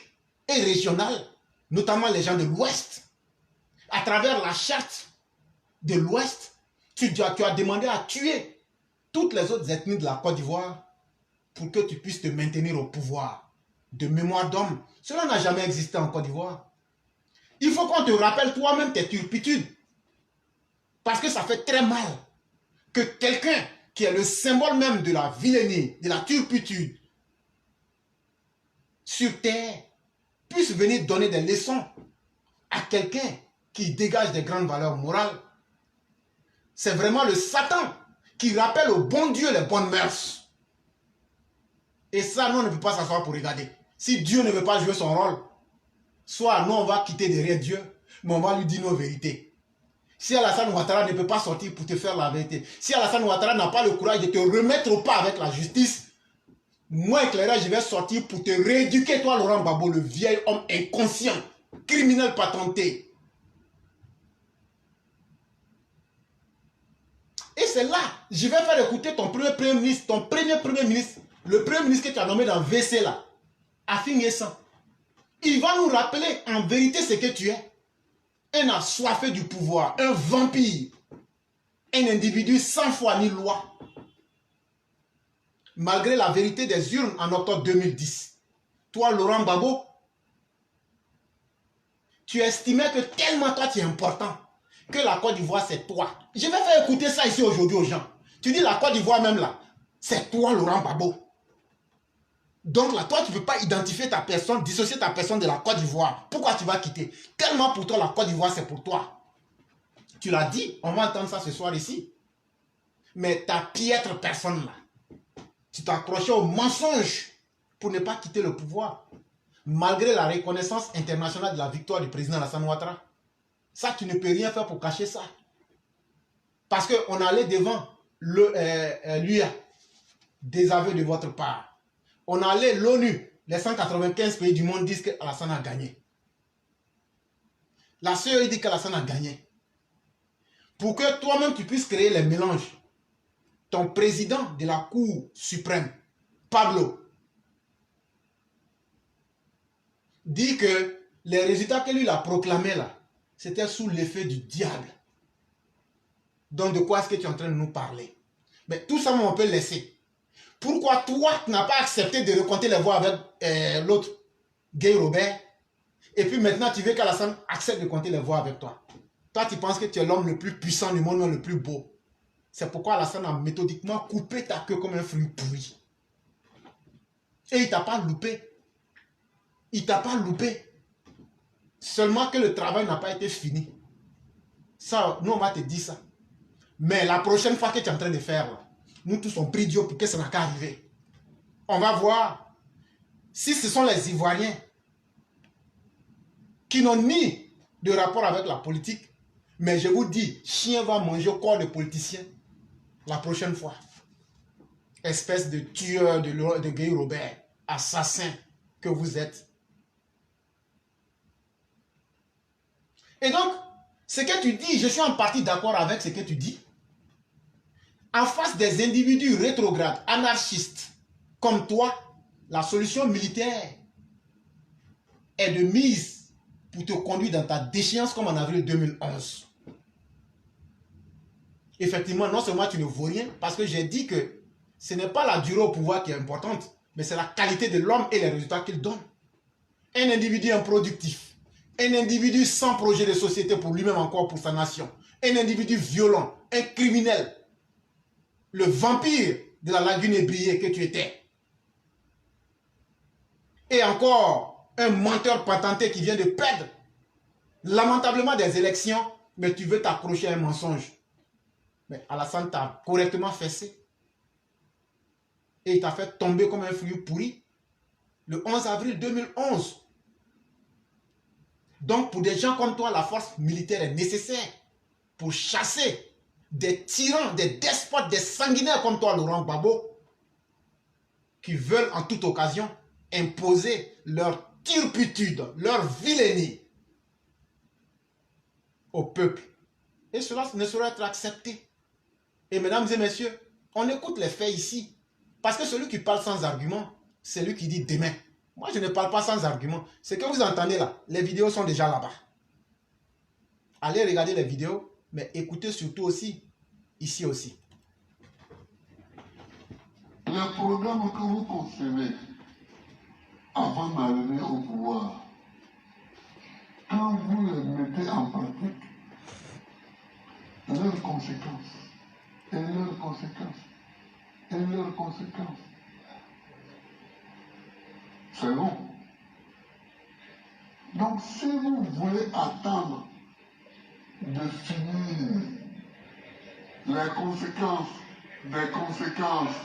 et régionaux, notamment les gens de l'Ouest. À travers la charte de l'Ouest, tu as demandé à tuer toutes les autres ethnies de la Côte d'Ivoire pour que tu puisses te maintenir au pouvoir. De mémoire d'homme, cela n'a jamais existé en Côte d'Ivoire. Il faut qu'on te rappelle toi-même tes turpitudes. Parce que ça fait très mal que quelqu'un qui est le symbole même de la vilainie, de la turpitude sur terre, puisse venir donner des leçons à quelqu'un qui dégage des grandes valeurs morales. C'est vraiment le Satan qui rappelle au bon Dieu les bonnes mœurs. Et ça, nous, on ne peut pas s'asseoir pour regarder. Si Dieu ne veut pas jouer son rôle, soit nous, on va quitter derrière Dieu, mais on va lui dire nos vérités. Si Alassane Ouattara ne peut pas sortir pour te faire la vérité, si Alassane Ouattara n'a pas le courage de te remettre au pas avec la justice, moi, éclairage, je vais sortir pour te rééduquer, toi, Laurent Gbagbo, le vieil homme inconscient, criminel patenté. Et c'est là, je vais faire écouter ton premier ministre, le premier ministre que tu as nommé dans VC là, Afin Essan. Il va nous rappeler en vérité ce que tu es. Un assoiffé du pouvoir, un vampire, un individu sans foi ni loi. Malgré la vérité des urnes en octobre 2010, toi, Laurent Gbagbo, tu estimais que tellement toi tu es important, que la Côte d'Ivoire c'est toi. Je vais faire écouter ça ici aujourd'hui aux gens. Tu dis la Côte d'Ivoire même là, c'est toi Laurent Gbagbo. Donc là, toi tu ne peux pas identifier ta personne, dissocier ta personne de la Côte d'Ivoire. Pourquoi tu vas quitter? Tellement pour toi la Côte d'Ivoire c'est pour toi. Tu l'as dit, on va entendre ça ce soir ici. Mais ta piètre personne là, tu t'es accroché au mensonge pour ne pas quitter le pouvoir. Malgré la reconnaissance internationale de la victoire du président Alassane Ouattara. Ça, tu ne peux rien faire pour cacher ça. Parce qu'on allait devant l'UA, des aveux de votre part. On allait l'ONU, les 195 pays du monde disent qu'Alassane a gagné. La CEI dit qu'Alassane a gagné. Pour que toi-même tu puisses créer les mélanges. Ton président de la Cour suprême, Pablo, dit que les résultats que lui a proclamés là, c'était sous l'effet du diable. Donc de quoi est-ce que tu es en train de nous parler? Mais tout ça, on peut laisser. Pourquoi toi, tu n'as pas accepté de recompter les voix avec l'autre, Guy Robert, et puis maintenant tu veux qu'Alassane accepte de compter les voix avec toi? Toi, tu penses que tu es l'homme le plus puissant du monde, le plus beau. C'est pourquoi Alassane a méthodiquement coupé ta queue comme un fruit pourri. Et il t'a pas loupé. Il t'a pas loupé. Seulement que le travail n'a pas été fini. Ça, nous on va te dire ça. Mais la prochaine fois que tu es en train de faire, là, nous tous on prie Dieu pour que ça n'a qu'à arriver. On va voir si ce sont les Ivoiriens qui n'ont ni de rapport avec la politique, mais je vous dis, chien va manger au corps de politiciens la prochaine fois. Espèce de tueur de Guy Robert, assassin que vous êtes. Et donc, ce que tu dis, je suis en partie d'accord avec ce que tu dis. En face des individus rétrogrades, anarchistes, comme toi, la solution militaire est de mise pour te conduire dans ta déchéance comme en avril 2011. Effectivement, non seulement tu ne vaux rien, parce que j'ai dit que ce n'est pas la durée au pouvoir qui est importante, mais c'est la qualité de l'homme et les résultats qu'il donne. Un individu improductif, un individu sans projet de société pour lui-même encore, pour sa nation, un individu violent, un criminel, le vampire de la lagune ébriée que tu étais. Et encore, un menteur patenté qui vient de perdre lamentablement des élections, mais tu veux t'accrocher à un mensonge. Mais Alassane t'a correctement fessé. Et il t'a fait tomber comme un fruit pourri le 11 avril 2011. Donc pour des gens comme toi, la force militaire est nécessaire pour chasser des tyrans, des despotes, des sanguinaires comme toi, Laurent Gbagbo, qui veulent en toute occasion imposer leur turpitude, leur vilainie au peuple. Et cela ne saurait être accepté. Et mesdames et messieurs, on écoute les faits ici. Parce que celui qui parle sans argument, c'est lui qui dit demain. Moi, je ne parle pas sans argument. Ce que vous entendez là, les vidéos sont déjà là-bas. Allez regarder les vidéos, mais écoutez surtout aussi, ici aussi. Les programmes que vous concevez avant d'arriver au pouvoir, quand vous les mettez en pratique, leurs conséquences, et leurs conséquences, et leurs conséquences, c'est long. Donc si vous voulez attendre de finir les conséquences des conséquences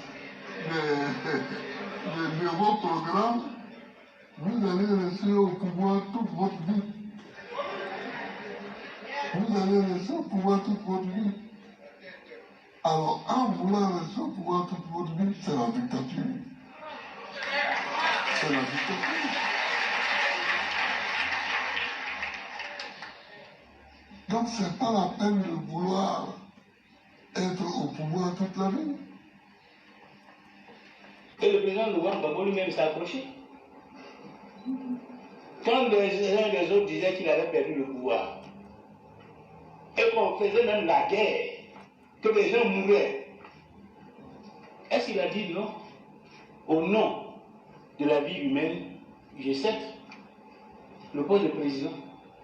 de vos programmes, vous allez rester au pouvoir toute votre vie. Vous allez rester au pouvoir toute votre vie. Alors, en voulant rester au pouvoir toute votre vie, c'est la dictature. C'est la dictature. Donc, c'est pas la peine de vouloir être au pouvoir toute la vie. Et le président Laurent Gbagbo lui-même s'est accroché. Quand les uns et les autres disaient qu'il avait perdu le pouvoir, et qu'on faisait même la guerre, que les gens mouraient, est-ce qu'il a dit non? Au nom de la vie humaine, j'accepte le poste de président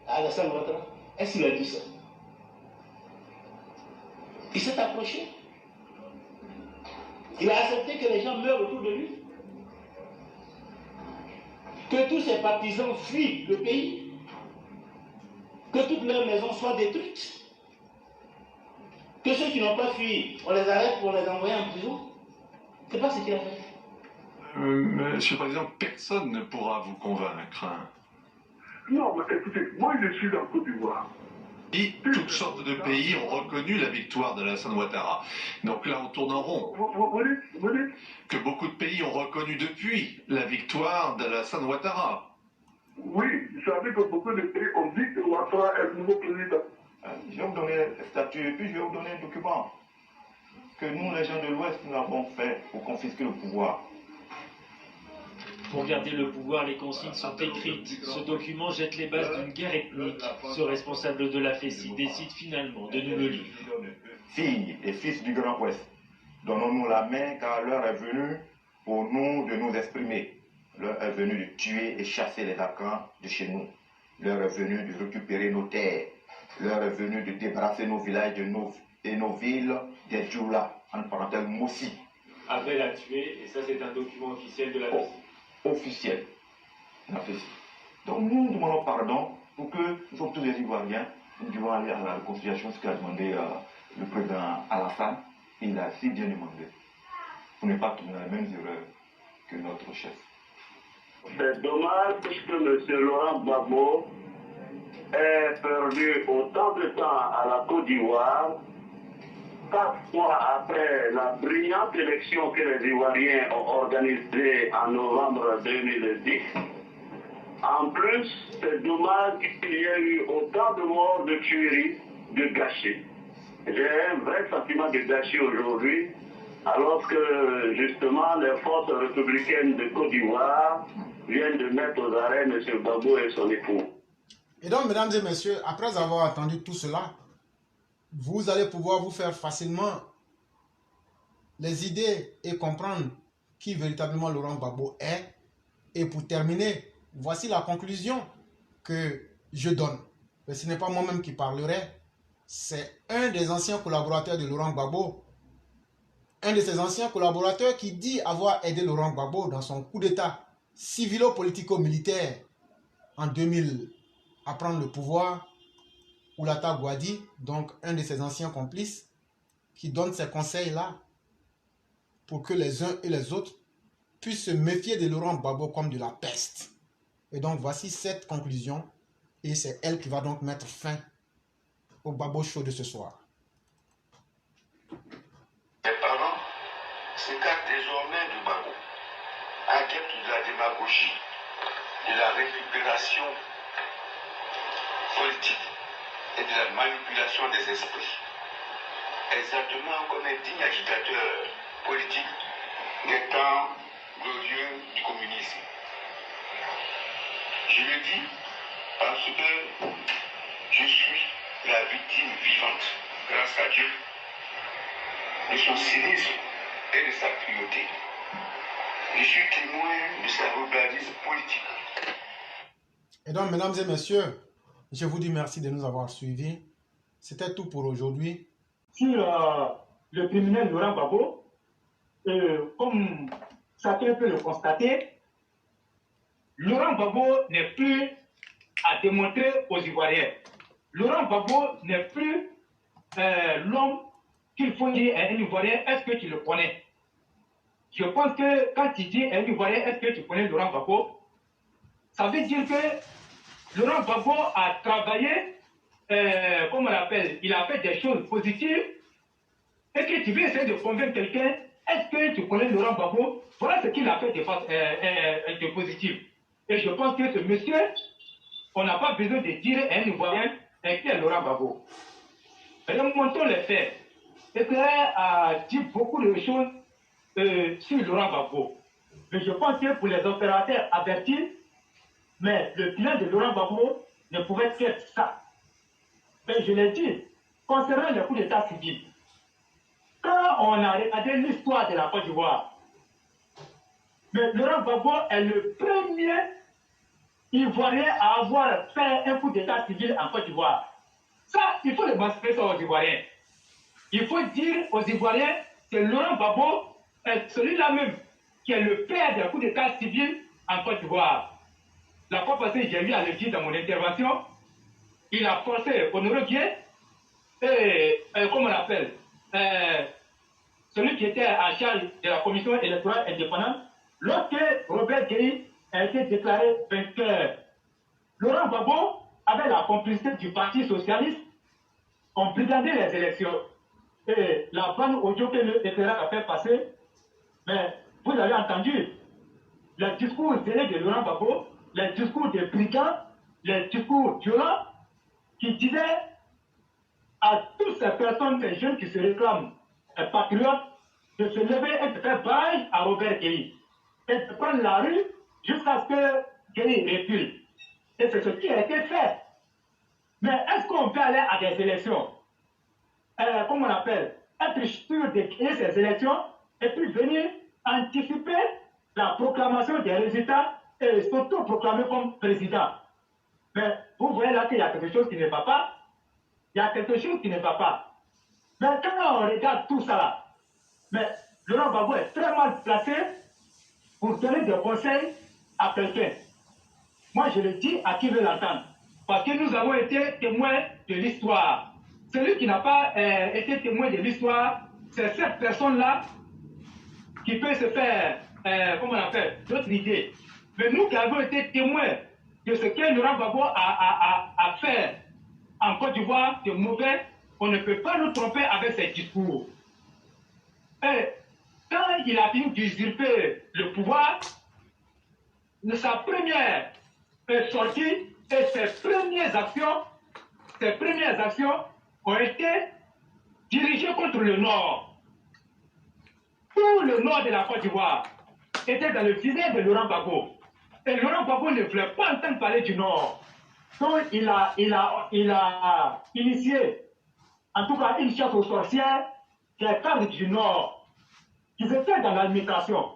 à Alassane Ouattara. Est-ce qu'il a dit ça? Il s'est accroché. Il a accepté que les gens meurent autour de lui. Que tous ses partisans fuient le pays. Que toutes leurs maisons soient détruites. Que ceux qui n'ont pas fui, on les arrête pour les envoyer en prison. C'est pas ce qu'il a fait. Monsieur le Président, personne ne pourra vous convaincre. Hein. Non, mais écoutez, moi je suis en Côte d'Ivoire. Et toutes sortes de pays ont reconnu la victoire d'Alassane Ouattara. Donc là, on tourne en rond. Vous dites que beaucoup de pays ont reconnu depuis la victoire d'Alassane Ouattara. Oui, vous savez que beaucoup de pays ont dit que Ouattara est le nouveau président. Je vais vous donner le statut et puis je vais vous donner un document que nous, les gens de l'Ouest, nous avons fait pour confisquer le pouvoir. Pour garder le pouvoir, les consignes sont écrites. Ce document jette les bases d'une guerre ethnique. Ce responsable de la FESI décide finalement de nous le lire. Filles et fils du Grand Ouest, donnons-nous la main car l'heure est venue pour nous de nous exprimer. L'heure est venue de tuer et chasser les Afghans de chez nous. L'heure est venue de récupérer nos terres. L'heure est venue de débarrasser nos villages de nos et nos villes des Djoula, en parenthèse Mossi. Avait la tué, et ça c'est un document officiel de la FECI. Officiel, la FECI. Donc nous demandons pardon pour que nous sommes tous des Ivoiriens, nous devons aller à la réconciliation, ce qu'a demandé le président Alassane, et il a si bien demandé. Pour ne pas tomber dans les mêmes erreurs que notre chef. C'est dommage puisque M. Laurent Gbagbo est perdu autant de temps à la Côte d'Ivoire, 4 mois après la brillante élection que les Ivoiriens ont organisée en novembre 2010. En plus, c'est dommage qu'il y ait eu autant de morts, de tueries, de gâchis. J'ai un vrai sentiment de gâchis aujourd'hui, alors que justement les forces républicaines de Côte d'Ivoire viennent de mettre aux arrêts M. Gbagbo et son époux. Et donc, mesdames et messieurs, après avoir entendu tout cela, vous allez pouvoir vous faire facilement les idées et comprendre qui véritablement Laurent Gbagbo est. Et pour terminer, voici la conclusion que je donne. Mais ce n'est pas moi-même qui parlerai, c'est un des anciens collaborateurs de Laurent Gbagbo, un de ses anciens collaborateurs qui dit avoir aidé Laurent Gbagbo dans son coup d'État civilo-politico-militaire en 2000 à prendre le pouvoir, Oulata Gouadi, donc un de ses anciens complices, qui donne ces conseils-là pour que les uns et les autres puissent se méfier de Laurent Gbagbo comme de la peste. Et donc voici cette conclusion, et c'est elle qui va donc mettre fin au Gbagbo Show de ce soir. Les parents s'écartent désormais du Gbagbo, adeptes de la démagogie, de la récupération politique et de la manipulation des esprits. Exactement comme un digne agitateur politique des temps glorieux du communisme. Je le dis parce que je suis la victime vivante, grâce à Dieu, de son cynisme et de sa cruauté. Je suis témoin de sa reblardise politique. Et donc, mesdames et messieurs, je vous dis merci de nous avoir suivis. C'était tout pour aujourd'hui. Sur le criminel Laurent Gbagbo, comme chacun peut le constater, Laurent Gbagbo n'est plus à démontrer aux Ivoiriens. Laurent Gbagbo n'est plus l'homme qu'il faut dire à un Ivoirien, est-ce que tu le connais? Je pense que quand tu dis à un Ivoirien, est-ce que tu connais Laurent Gbagbo, ça veut dire que Laurent Gbagbo a travaillé, comme on l'appelle, il a fait des choses positives, et que tu veux essayer de convaincre quelqu'un, est-ce que tu connais Laurent Gbagbo? Voilà ce qu'il a fait de positif. Et je pense que ce monsieur, on n'a pas besoin de dire à un Ivoirien qui est Laurent Gbagbo. Remontons les faits. Éclair a dit beaucoup de choses sur Laurent Gbagbo. Mais je pense que pour les opérateurs avertis, mais le bilan de Laurent Gbagbo ne pouvait être ça. Mais je l'ai dit, concernant le coup d'état civil, quand on a regardé l'histoire de la Côte d'Ivoire, Laurent Gbagbo est le premier Ivoirien à avoir fait un coup d'état civil en Côte d'Ivoire. Ça, il faut le mentionner ça aux Ivoiriens. Il faut dire aux Ivoiriens que Laurent Gbagbo est celui-là même qui est le père d'un coup d'état civil en Côte d'Ivoire. La fois passée, j'ai eu à le dire dans mon intervention, il a forcé Honoré Gueye, et comment on l'appelle, celui qui était en charge de la commission électorale indépendante, lorsque Robert Gueye a été déclaré vainqueur. Laurent Gbagbo avait la complicité du Parti socialiste, on brigandait les élections. Et la bande audio que le éclairage a fait passer, mais vous avez entendu les discours de Laurent Gbagbo, les discours des brigands, les discours violents, qui disaient à toutes ces personnes, ces jeunes qui se réclament patriotes, de se lever et de faire barrage à Robert Gueye, et de prendre la rue jusqu'à ce que Gueye recule. Et c'est ce qui a été fait. Mais est-ce qu'on peut aller à des élections, comme on appelle, être sûr de gagner ces élections, et puis venir anticiper la proclamation des résultats et s'auto-proclamer comme président? Mais vous voyez là qu'il y a quelque chose qui ne va pas. Il y a quelque chose qui ne va pas. Mais quand on regarde tout ça là, mais Laurent Gbagbo est très mal placé pour donner des conseils à quelqu'un. Moi, je le dis à qui veut l'entendre. Parce que nous avons été témoins de l'histoire. Celui qui n'a pas été témoin de l'histoire, c'est cette personne-là qui peut se faire, comment on appelle, d'autres idées. Mais nous qui avons été témoins de ce que Laurent Gbagbo a fait en Côte d'Ivoire de mauvais, on ne peut pas nous tromper avec ses discours. Et quand il a fini d'usurper le pouvoir, sa première sortie et ses premières actions ont été dirigées contre le Nord. Tout le Nord de la Côte d'Ivoire était dans le filet de Laurent Gbagbo. Et Laurent Gbagbo ne voulait pas entendre parler du Nord. Donc il a initié, en tout cas, une chasse aux sorcières qui est cadre du Nord. Ils étaient dans l'administration.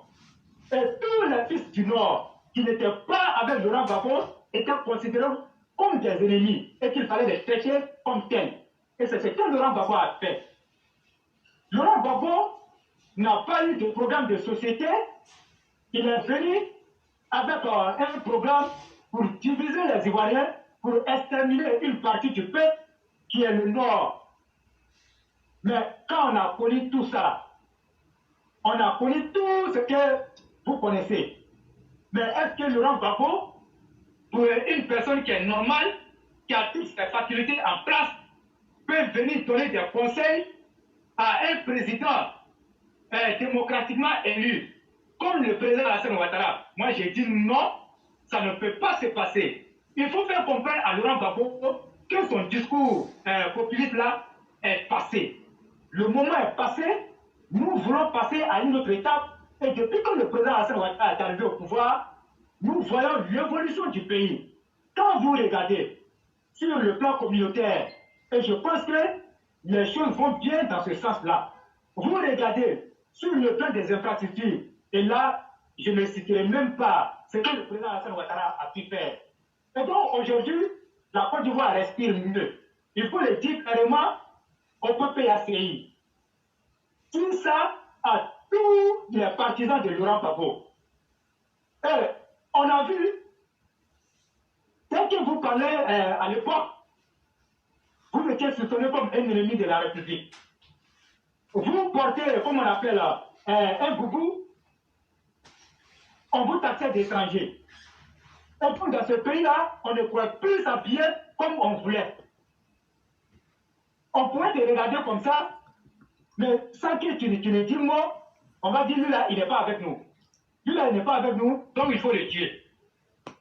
Et tous les fils du Nord qui n'étaient pas avec Laurent Gbagbo étaient considérés comme des ennemis et qu'il fallait les traiter comme tels. Et c'est ce que Laurent Gbagbo a fait. Laurent Gbagbo n'a pas eu de programme de société. Il est venu avec un programme pour diviser les Ivoiriens, pour exterminer une partie du peuple qui est le Nord. Mais quand on a connu tout ça, on a connu tout ce que vous connaissez. Mais est-ce que Laurent Gbagbo, pour une personne qui est normale, qui a toutes ses facultés en place, peut venir donner des conseils à un président démocratiquement élu, comme le président Alassane Ouattara? Moi, j'ai dit non, ça ne peut pas se passer. Il faut faire comprendre à Laurent Gbagbo que son discours populiste là est passé. Le moment est passé, nous voulons passer à une autre étape. Et depuis que le président Alassane Ouattara est arrivé au pouvoir, nous voyons l'évolution du pays. Quand vous regardez sur le plan communautaire, et je pense que les choses vont bien dans ce sens-là. Vous regardez sur le plan des infrastructures, et là, je ne citerai même pas ce que le président Alassane Ouattara a pu faire. Et donc aujourd'hui, la Côte d'Ivoire respire mieux. Il faut le dire clairement au PPACI. Tout ça à tous les partisans de Laurent Gbagbo. Et on a vu, dès que vous parlez à l'époque, vous étiez soutenu comme un ennemi de la République. Vous portez, comme on appelle, un boubou, on vous taxait d'étrangers. Et donc dans ce pays-là, on ne pouvait plus s'habiller comme on voulait. On pouvait te regarder comme ça, mais sans que tu ne dis mot, on va dire lui là, il n'est pas avec nous. Lui là, il n'est pas avec nous, donc il faut le tuer.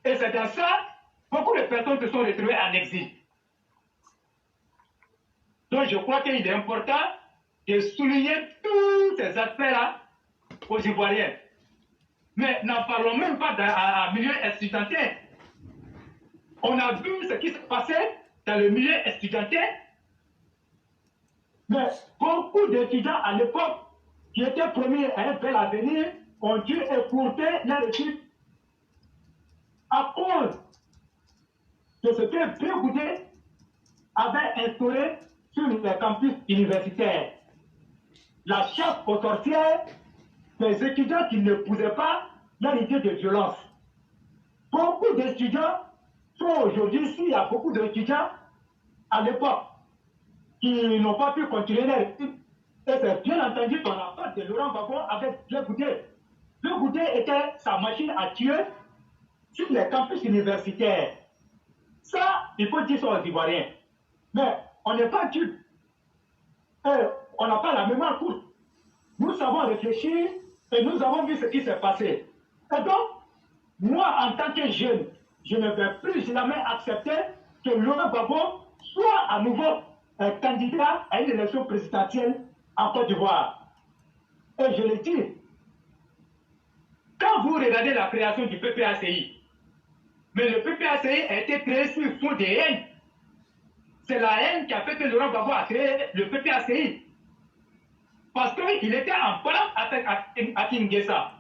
Et c'est dans ça, beaucoup de personnes se sont retrouvées en exil. Donc je crois qu'il est important de souligner tous ces aspects-là aux Ivoiriens. Mais n'en parlons même pas dans milieu estudiantin. On a vu ce qui se passait dans le milieu estudiantin. Mais beaucoup d'étudiants à l'époque qui étaient promis à un bel avenir ont dû écourter leur étude à cause de ce que Vieux Goudé avait instauré sur les campus universitaires. La chasse aux sorcières des étudiants qui ne pouvaient pas leur idée de violence. Beaucoup d'étudiants sont aujourd'hui, s'il y a beaucoup d'étudiants à l'époque qui n'ont pas pu continuer leur études, et c'est bien entendu qu'on a parlé de Laurent Gbagbo avec Vieux Goudé. Vieux Goudé était sa machine à tuer sur les campus universitaires. Ça, il faut dire ça aux Ivoiriens. Mais on n'est pas dupes. On n'a pas la mémoire courte. Nous savons réfléchir et nous avons vu ce qui s'est passé. Et donc, moi, en tant que jeune, je ne vais plus jamais accepter que Laurent Gbagbo soit à nouveau candidat à une élection présidentielle en Côte d'Ivoire. Et je le dis, quand vous regardez la création du PPACI, mais le PPACI a été créé sur le fond des haines. C'est la haine qui a fait que Laurent Gbagbo a créé le PPACI. Parce qu'il était en balance avec Akin Guessa.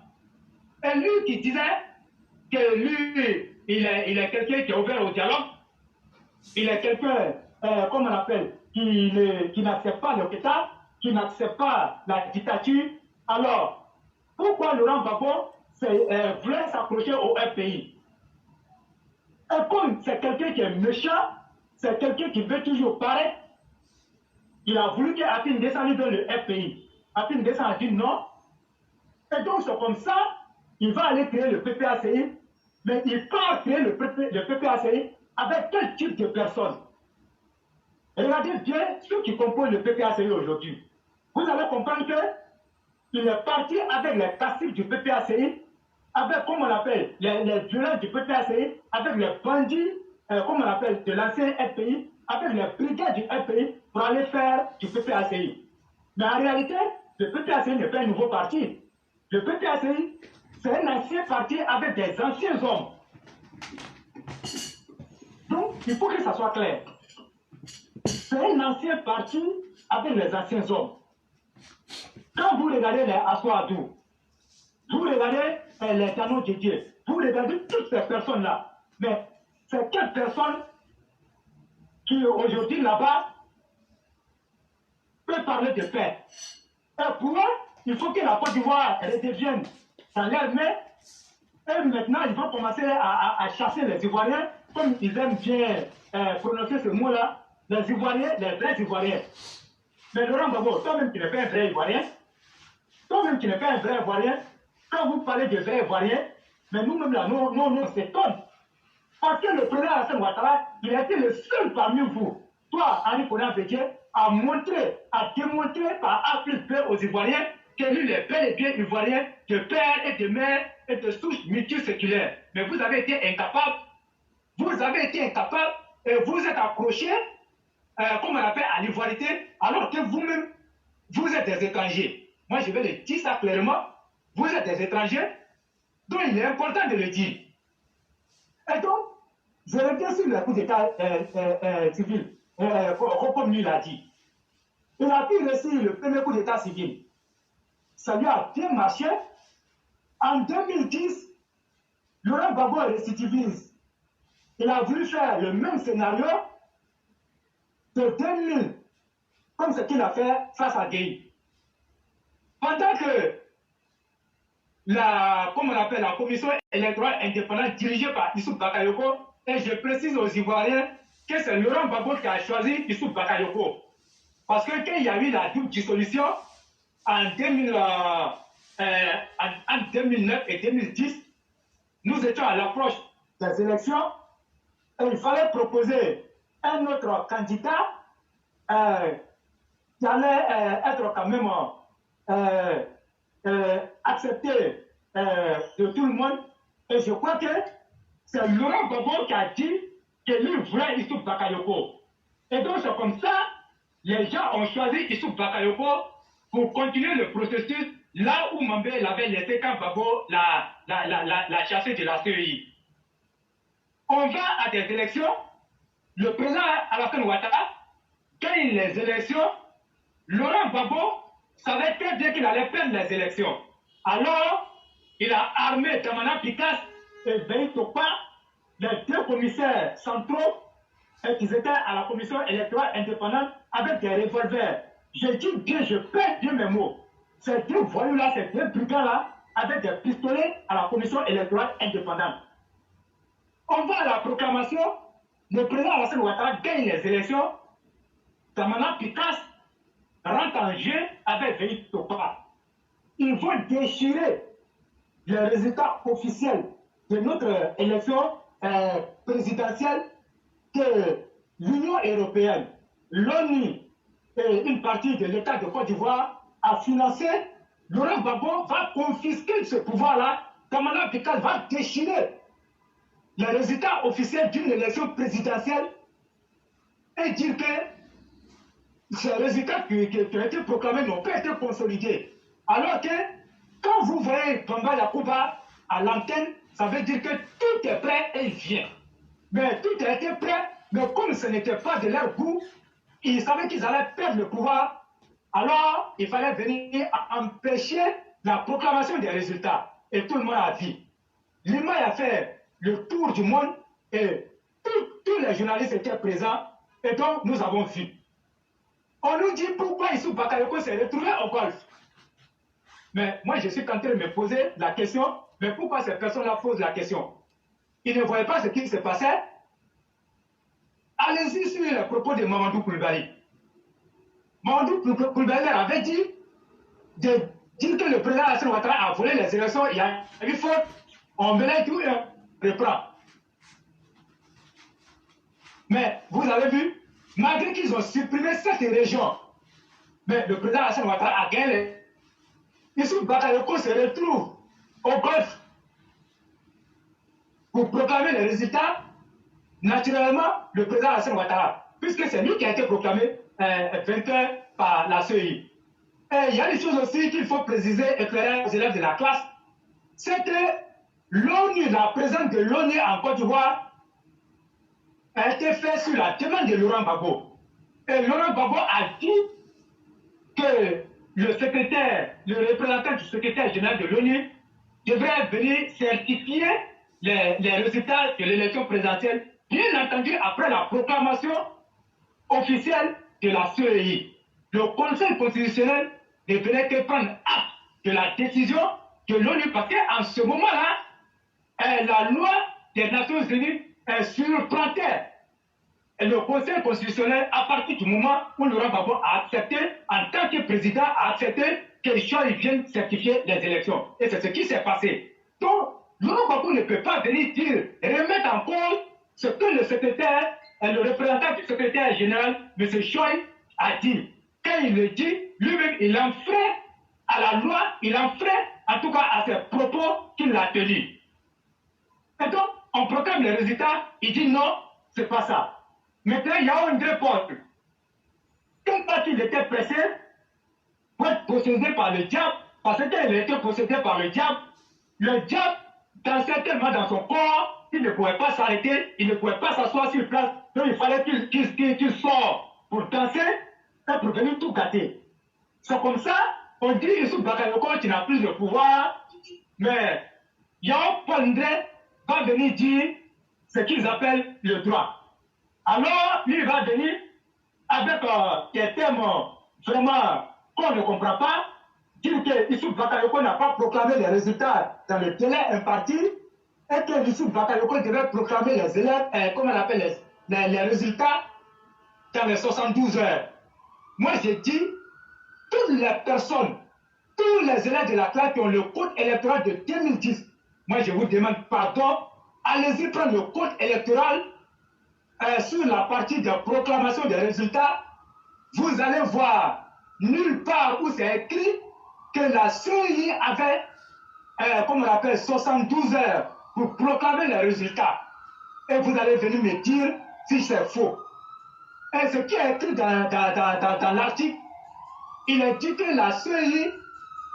Et lui qui disait que lui, il est quelqu'un qui est ouvert au dialogue, il est quelqu'un comme on appelle, qui n'acceptent pas le État, qui n'acceptent pas la dictature. Alors, pourquoi Laurent Gbagbo voulait s'approcher au FPI? Et comme c'est quelqu'un qui est méchant, c'est quelqu'un qui veut toujours paraître, il a voulu qu'Atin descende dans le FPI. Atin descend a dit non. Et donc c'est comme ça, il va aller créer le PPACI, mais il part créer le PPACI avec quel type de personnes? Regardez bien ceux qui composent le PPACI aujourd'hui. Vous allez comprendre qu'il est parti avec les caciques du PPACI, avec, comme on appelle, les violents du PPACI, avec les bandits, comme on appelle, de l'ancien FPI, avec les brigades du FPI pour aller faire du PPACI. Mais en réalité, le PPACI n'est pas un nouveau parti. Le PPACI, c'est un ancien parti avec des anciens hommes. Donc, il faut que ça soit clair. C'est un ancien parti avec les anciens hommes. Quand vous regardez les Assoadou, vous regardez les Tano Didier, vous regardez toutes ces personnes-là. Mais c'est quelles personnes qui aujourd'hui là-bas peuvent parler de paix? Et pour eux, il faut que la Côte d'Ivoire redevienne dans leurs mains. Et maintenant, ils vont commencer à chasser les Ivoiriens, comme ils aiment bien prononcer ce mot-là, les Ivoiriens, les vrais Ivoiriens. Mais Laurent Gbagbo, toi-même qui n'es pas un vrai Ivoirien, toi-même qui n'es pas un vrai Ivoirien, quand vous parlez de vrais Ivoiriens, mais nous-mêmes là, nous on s'étonne. Parce que le président Alassane Ouattara, il a été le seul parmi vous, toi, Henri Konan Bédié, à démontrer par A plus B aux Ivoiriens que lui, il est bel et bien Ivoirien, de père et de mère et de souche multiséculaire. Mais vous avez été incapable, et vous êtes accroché, comme on appelle, à l'ivoirité, alors que vous-même, vous êtes des étrangers. Moi, je vais le dire ça clairement, vous êtes des étrangers, donc il est important de le dire. Et donc, je reviens sur le coup d'État civil, comme lui l'a dit. Il a pu réussir le premier coup d'État civil. Ça lui a bien marché. En 2010, Laurent Gbagbo récidivise. Il a voulu faire le même scénario de 2000, comme ce qu'il a fait face à Gueye. Pendant que la commission électorale indépendante dirigée par Issou Bakayoko, et je précise aux Ivoiriens que c'est Laurent Gbagbo qui a choisi Issou Bakayoko. Parce que quand il y a eu la double dissolution en 2009 et 2010, nous étions à l'approche des élections et il fallait proposer un autre candidat qui allait être quand même accepté de tout le monde. Et je crois que c'est Laurent Gbagbo qui a dit que lui voulait Issou Bakayoko. Et donc c'est comme ça, les gens ont choisi Issou Bakayoko pour continuer le processus là où Mambé l'avait laissé quand Gbagbo l'a chassé de la CEI. On va à des élections, le président Alassane Ouattara gagne les élections, Laurent Gbagbo savait très bien qu'il allait perdre les élections. Alors, il a armé Damana Pikas et Veille Topa, les deux commissaires centraux, et qui étaient à la commission électorale indépendante avec des revolvers. Je dis bien, je perds bien mes mots. Ces deux voyous-là, ces deux brigands-là, avec des pistolets à la commission électorale indépendante. On va à la proclamation, le président Alassane Ouattara gagne les élections, Damana Pikas rentre en jeu avec Veille Topa. Ils vont déchirer les résultats officiels de notre élection présidentielle que l'Union européenne, l'ONU et une partie de l'État de Côte d'Ivoire a financé. Laurent Gbagbo va confisquer ce pouvoir-là. Damana Pikas va déchirer les résultats officiels d'une élection présidentielle et dire que ces résultats qui ont été proclamés n'ont pas été consolidés. Alors que quand vous voyez Bamba Yakuba à l'antenne, ça veut dire que tout est prêt et il vient. Mais tout a été prêt, mais comme ce n'était pas de leur goût, ils savaient qu'ils allaient perdre le pouvoir. Alors, il fallait venir empêcher la proclamation des résultats. Et tout le monde a dit. Lima a fait le tour du monde et tous les journalistes étaient présents. et donc nous avons vu. On nous dit pourquoi Issou Bakayoko s'est retrouvé au golf. Mais moi, je suis en train de me poser la question, mais pourquoi ces personnes-là posent la question? Ils ne voyaient pas ce qui se passait. Allez-y sur les propos de Mamadou Koulibaly. Mamadou Koulibaly avait dit de dire que le président Alassane Ouattara a volé les élections, il y a eu faute, on mélange tout et reprend. Mais vous avez vu, malgré qu'ils ont supprimé cette région, mais le président Alassane Ouattara a gagné. Issou Bakayoko se retrouve au golf pour proclamer les résultats. Naturellement, le président Alassane Ouattara, puisque c'est lui qui a été proclamé vainqueur par la CEI. Et il y a des choses aussi qu'il faut préciser et éclairer aux élèves de la classe, c'est que l'ONU, la présence de l'ONU en Côte d'Ivoire a été faite sur la demande de Laurent Gbagbo. Et Laurent Gbagbo a dit que le représentant du secrétaire général de l'ONU devrait venir certifier les résultats de l'élection présidentielle, bien entendu après la proclamation officielle de la CEI. Le Conseil constitutionnel ne venait que prendre acte de la décision de l'ONU, parce qu'en ce moment-là, la loi des Nations Unies est surprenante. Et le Conseil constitutionnel, à partir du moment où Laurent Gbagbo a accepté, en tant que président, a accepté que Charles vienne certifier les élections. Et c'est ce qui s'est passé. Donc, Laurent Gbagbo ne peut pas venir dire, remettre en cause ce que le secrétaire, le représentant du secrétaire général, M. Choi, a dit. Quand il le dit, lui-même, il enfreint à la loi, il enfreint en tout cas à ses propos qu'il a tenus. Et donc, on proclame les résultats, il dit non, c'est pas ça. Maintenant, il y a une réponse. Comme quand il était pressé pour être possédé par le diable, parce qu'il était possédé par le diable, dansait tellement dans son corps qu'il ne pouvait pas s'arrêter, il ne pouvait pas s'asseoir sur place, donc il fallait qu'il sorte pour danser et pour venir tout gâter. C'est comme ça, on dit Issou Bakayoko, tu n'as plus de pouvoir, mais Yao Pondé va venir dire ce qu'ils appellent le droit. Alors, lui va venir avec des thèmes vraiment qu'on ne comprend pas, dire que Issou Bakayoko n'a pas proclamé les résultats dans le délai imparti et que Issou Bakayoko devait proclamer les élèves, comment on appelle les résultats dans les 72 heures. Moi, j'ai dit, toutes les personnes, tous les élèves de la classe qui ont le code électoral de 2010, moi, je vous demande pardon, allez-y prendre le code électoral sur la partie de proclamation des résultats, vous allez voir nulle part où c'est écrit que la CEI avait, comme on l'appelle, 72 heures pour proclamer les résultats. Et vous allez venir me dire si c'est faux. Et ce qui est écrit dans l'article, il est dit que la CEI,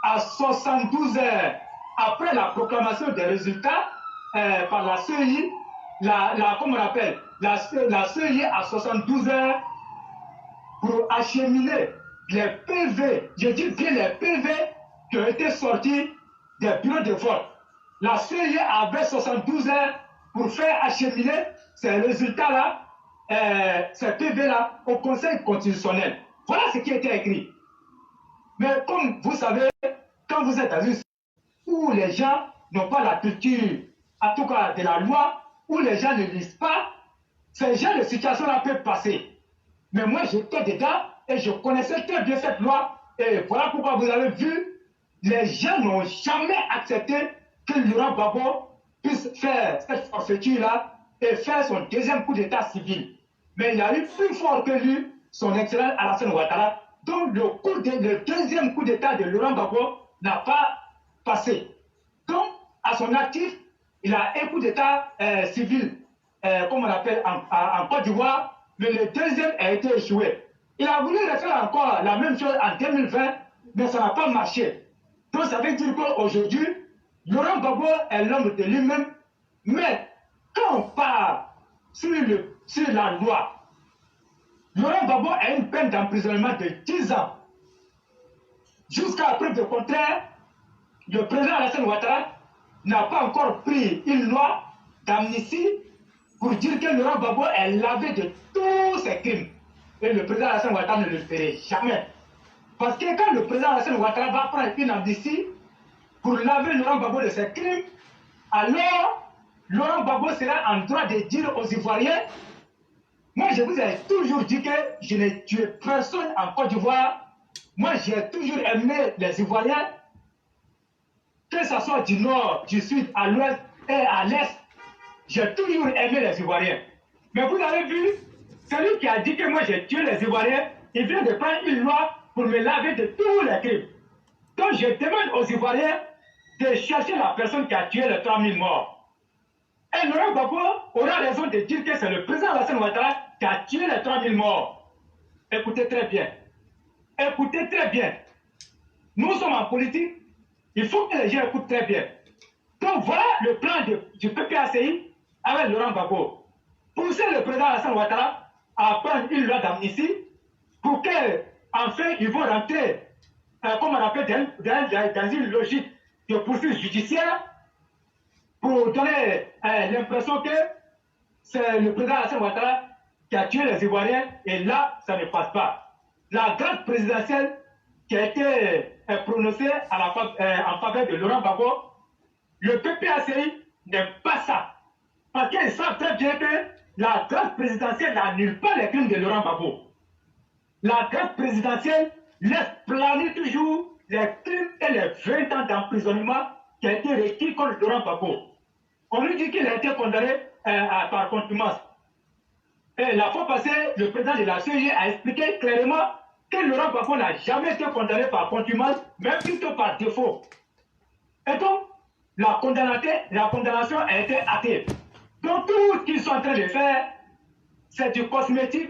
à 72 heures après la proclamation des résultats par la CEI, comment on appelle, la CEI a 72 heures pour acheminer les PV, je dis bien les PV qui ont été sortis des bureaux de vote. La CEI avait 72 heures pour faire acheminer ces résultats-là, ces PV-là, au Conseil constitutionnel. Voilà ce qui était écrit. Mais comme vous savez, quand vous êtes dans une où les gens n'ont pas la culture, en tout cas de la loi, où les gens ne lisent pas, ces gens de situation-là peuvent passer. Mais moi, j'étais dedans et je connaissais très bien cette loi. Et voilà pourquoi vous avez vu, les gens n'ont jamais accepté que Laurent Gbagbo puisse faire cette forfaiture-là et faire son deuxième coup d'état civil. Mais il y a eu plus fort que lui, son excellent Alassane Ouattara, donc le deuxième coup d'état de Laurent Gbagbo n'a pas passé. Donc, à son actif, il a un coup d'état civil, comme on l'appelle en Côte d'Ivoire, mais le deuxième a été échoué. Il a voulu refaire encore la même chose en 2020, mais ça n'a pas marché. Donc ça veut dire qu'aujourd'hui, Laurent Gbagbo est l'homme de lui-même, mais quand on parle sur la loi, Laurent Gbagbo a une peine d'emprisonnement de 10 ans. Jusqu'à preuve de contraire, le président Alassane Ouattara n'a pas encore pris une loi d'amnistie pour dire que Laurent Gbagbo est lavé de tous ses crimes. Et le président Alassane Ouattara ne le ferait jamais. Parce que quand le président Alassane Ouattara va prendre une amnistie pour laver Laurent Gbagbo de ses crimes, alors Laurent Gbagbo sera en droit de dire aux Ivoiriens, moi je vous ai toujours dit que je n'ai tué personne en Côte d'Ivoire. Moi j'ai toujours aimé les Ivoiriens, que ce soit du nord, du sud, à l'ouest et à l'est. J'ai toujours aimé les Ivoiriens. Mais vous avez vu, celui qui a dit que moi j'ai tué les Ivoiriens, il vient de prendre une loi pour me laver de tous les crimes. Donc je demande aux Ivoiriens de chercher la personne qui a tué les 3000 morts. Et Laurent Gbagbo aura raison de dire que c'est le président Alassane Ouattara qui a tué les 3000 morts. Écoutez très bien. Écoutez très bien. Nous sommes en politique, il faut que les gens écoutent très bien. Donc voilà le plan du PPACI avec Laurent Gbagbo. Pousser le président Alassane Ouattara à prendre une loi d'amnistie pour qu'enfin ils vont rentrer, comme on appelle, dans une logique de poursuite judiciaire pour donner l'impression que c'est le président Alassane Ouattara qui a tué les Ivoiriens, et là, ça ne passe pas. La grande présidentielle qui a été prononcée en faveur de Laurent Gbagbo, le PPACI n'aime pas ça. Parce qu'ils savent très bien que la grande présidentielle n'annule pas les crimes de Laurent Gbagbo. La grande présidentielle laisse planer toujours les crimes et les 20 ans d'emprisonnement qui a été requis contre Laurent Gbagbo. On lui dit qu'il a été condamné par contumace. Et la fois passée, le président de la CEJ a expliqué clairement que Laurent Gbagbo n'a jamais été condamné par contumace, mais plutôt par défaut. Et donc, la condamnation a été hâtée. Donc, tout ce qu'ils sont en train de faire, c'est du cosmétique.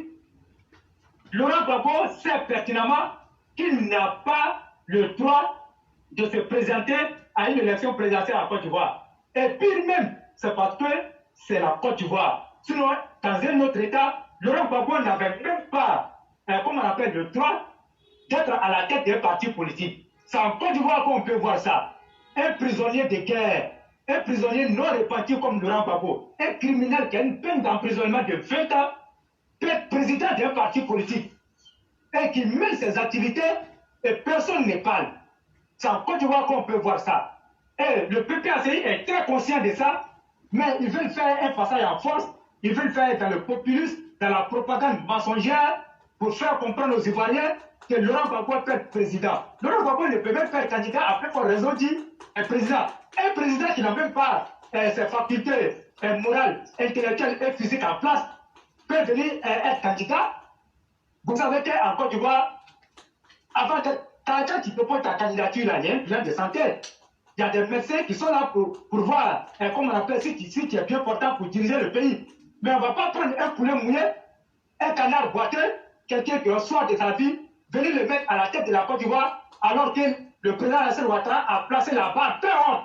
Laurent Gbagbo sait pertinemment qu'il n'a pas le droit de se présenter à une élection présidentielle en Côte d'Ivoire. Et pire même, c'est parce que c'est la Côte d'Ivoire. Sinon, dans un autre État, Laurent Gbagbo n'avait même pas, comme on appelle, le droit d'être à la tête d'un parti politique. C'est en Côte d'Ivoire qu'on peut voir ça. Un prisonnier de guerre, un prisonnier non repenti comme Laurent Gbagbo, un criminel qui a une peine d'emprisonnement de 20 ans, peut être président d'un parti politique et qui mène ses activités et personne ne parle. C'est en Côte d'Ivoire qu'on peut voir ça. Et le PPACI est très conscient de ça, mais ils veulent faire un passage en force, ils veulent faire dans le populisme, dans la propagande mensongère, pour faire comprendre aux Ivoiriens que Laurent Gbagbo peut être président. Laurent Gbagbo ne peut même pas être candidat après qu'on raison dit un président. Un président qui n'a même pas ses facultés morales, intellectuelles et physiques en place peut venir être candidat. Vous savez qu'en Côte d'Ivoire, avant quand tu proposes ta candidature, il y a un plan de santé. Il y a des médecins qui sont là pour voir, comment on appelle, si tu es bien portant pour diriger le pays. Mais on ne va pas prendre un poulet mouillé, un canard boiteux, quelqu'un qui reçoit de sa vie, venir le mettre à la tête de la Côte d'Ivoire, alors que le président Alassane Ouattara a placé la barre très haute.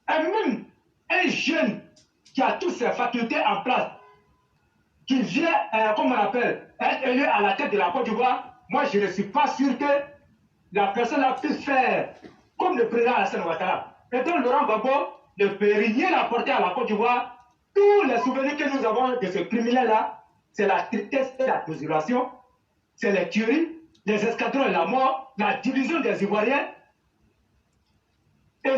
Et même un jeune qui a toutes ses facultés en place, qui vient, comme on appelle, être élu à la tête de la Côte d'Ivoire, moi je ne suis pas sûr que la personne a pu faire comme le président Alassane Ouattara. Et donc Laurent Gbagbo ne peut rien apporter à la Côte d'Ivoire. Tous les souvenirs que nous avons de ce criminel-là, c'est la tristesse et la désolation, c'est les tueries, les escadrons et la mort, la division des Ivoiriens. Et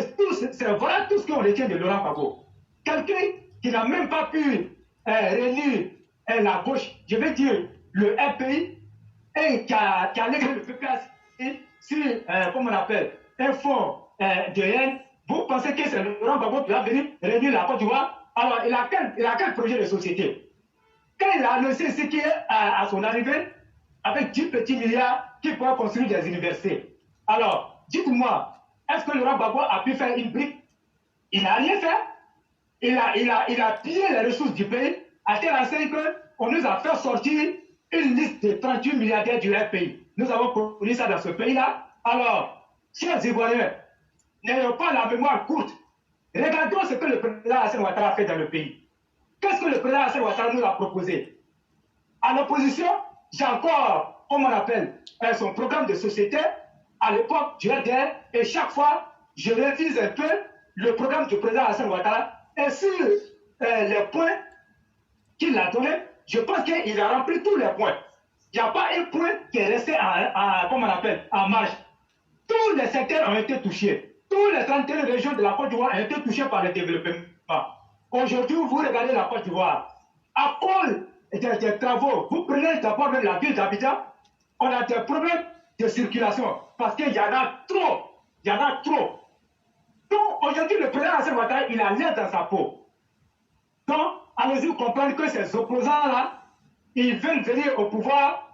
voilà tout ce qu'on retient de Laurent Gbagbo. Quelqu'un qui n'a même pas pu réunir la gauche, je vais dire le RPI, et qui a laissé le PPACI sur, comment on appelle, un fonds de haine. Vous pensez que c'est Laurent Gbagbo qui va venir réunir la Côte d'Ivoire? Alors, il a quel projet de société? Quand il a annoncé ce qui est à son arrivée, avec 10 petits milliards qui pourraient construire des universités. Alors, dites-moi, est-ce que Laurent Gbagbo a pu faire une brique? Il n'a rien fait. Il a pillé les ressources du pays à tel enseigne qu'on nous a fait sortir une liste de 38 milliardaires du pays. Nous avons connu ça dans ce pays-là. Alors, chers Ivoiriens, n'ayons pas la mémoire courte. Regardons ce que le président Alassane Ouattara a fait dans le pays. Qu'est-ce que le président Alassane Ouattara nous a proposé? À l'opposition, j'ai encore, comme on appelle, son programme de société, à l'époque du RDR, et chaque fois, je révise un peu le programme du président Alassane Ouattara. Et sur les points qu'il a donnés, je pense qu'il a rempli tous les points. Il n'y a pas un point qui est resté comment on appelle, en marge. Tous les secteurs ont été touchés. Tous les 31 régions de la Côte d'Ivoire ont été touchées par le développement. Aujourd'hui, vous regardez la Côte d'Ivoire. À cause des travaux, vous prenez d'abord même la ville d'Abidjan, on a des problèmes de circulation parce qu'il y en a trop. Il y en a trop. Donc aujourd'hui, le président Hassan Ouattara, il a l'air dans sa peau. Donc, allez-y comprendre que ces opposants-là, ils veulent venir au pouvoir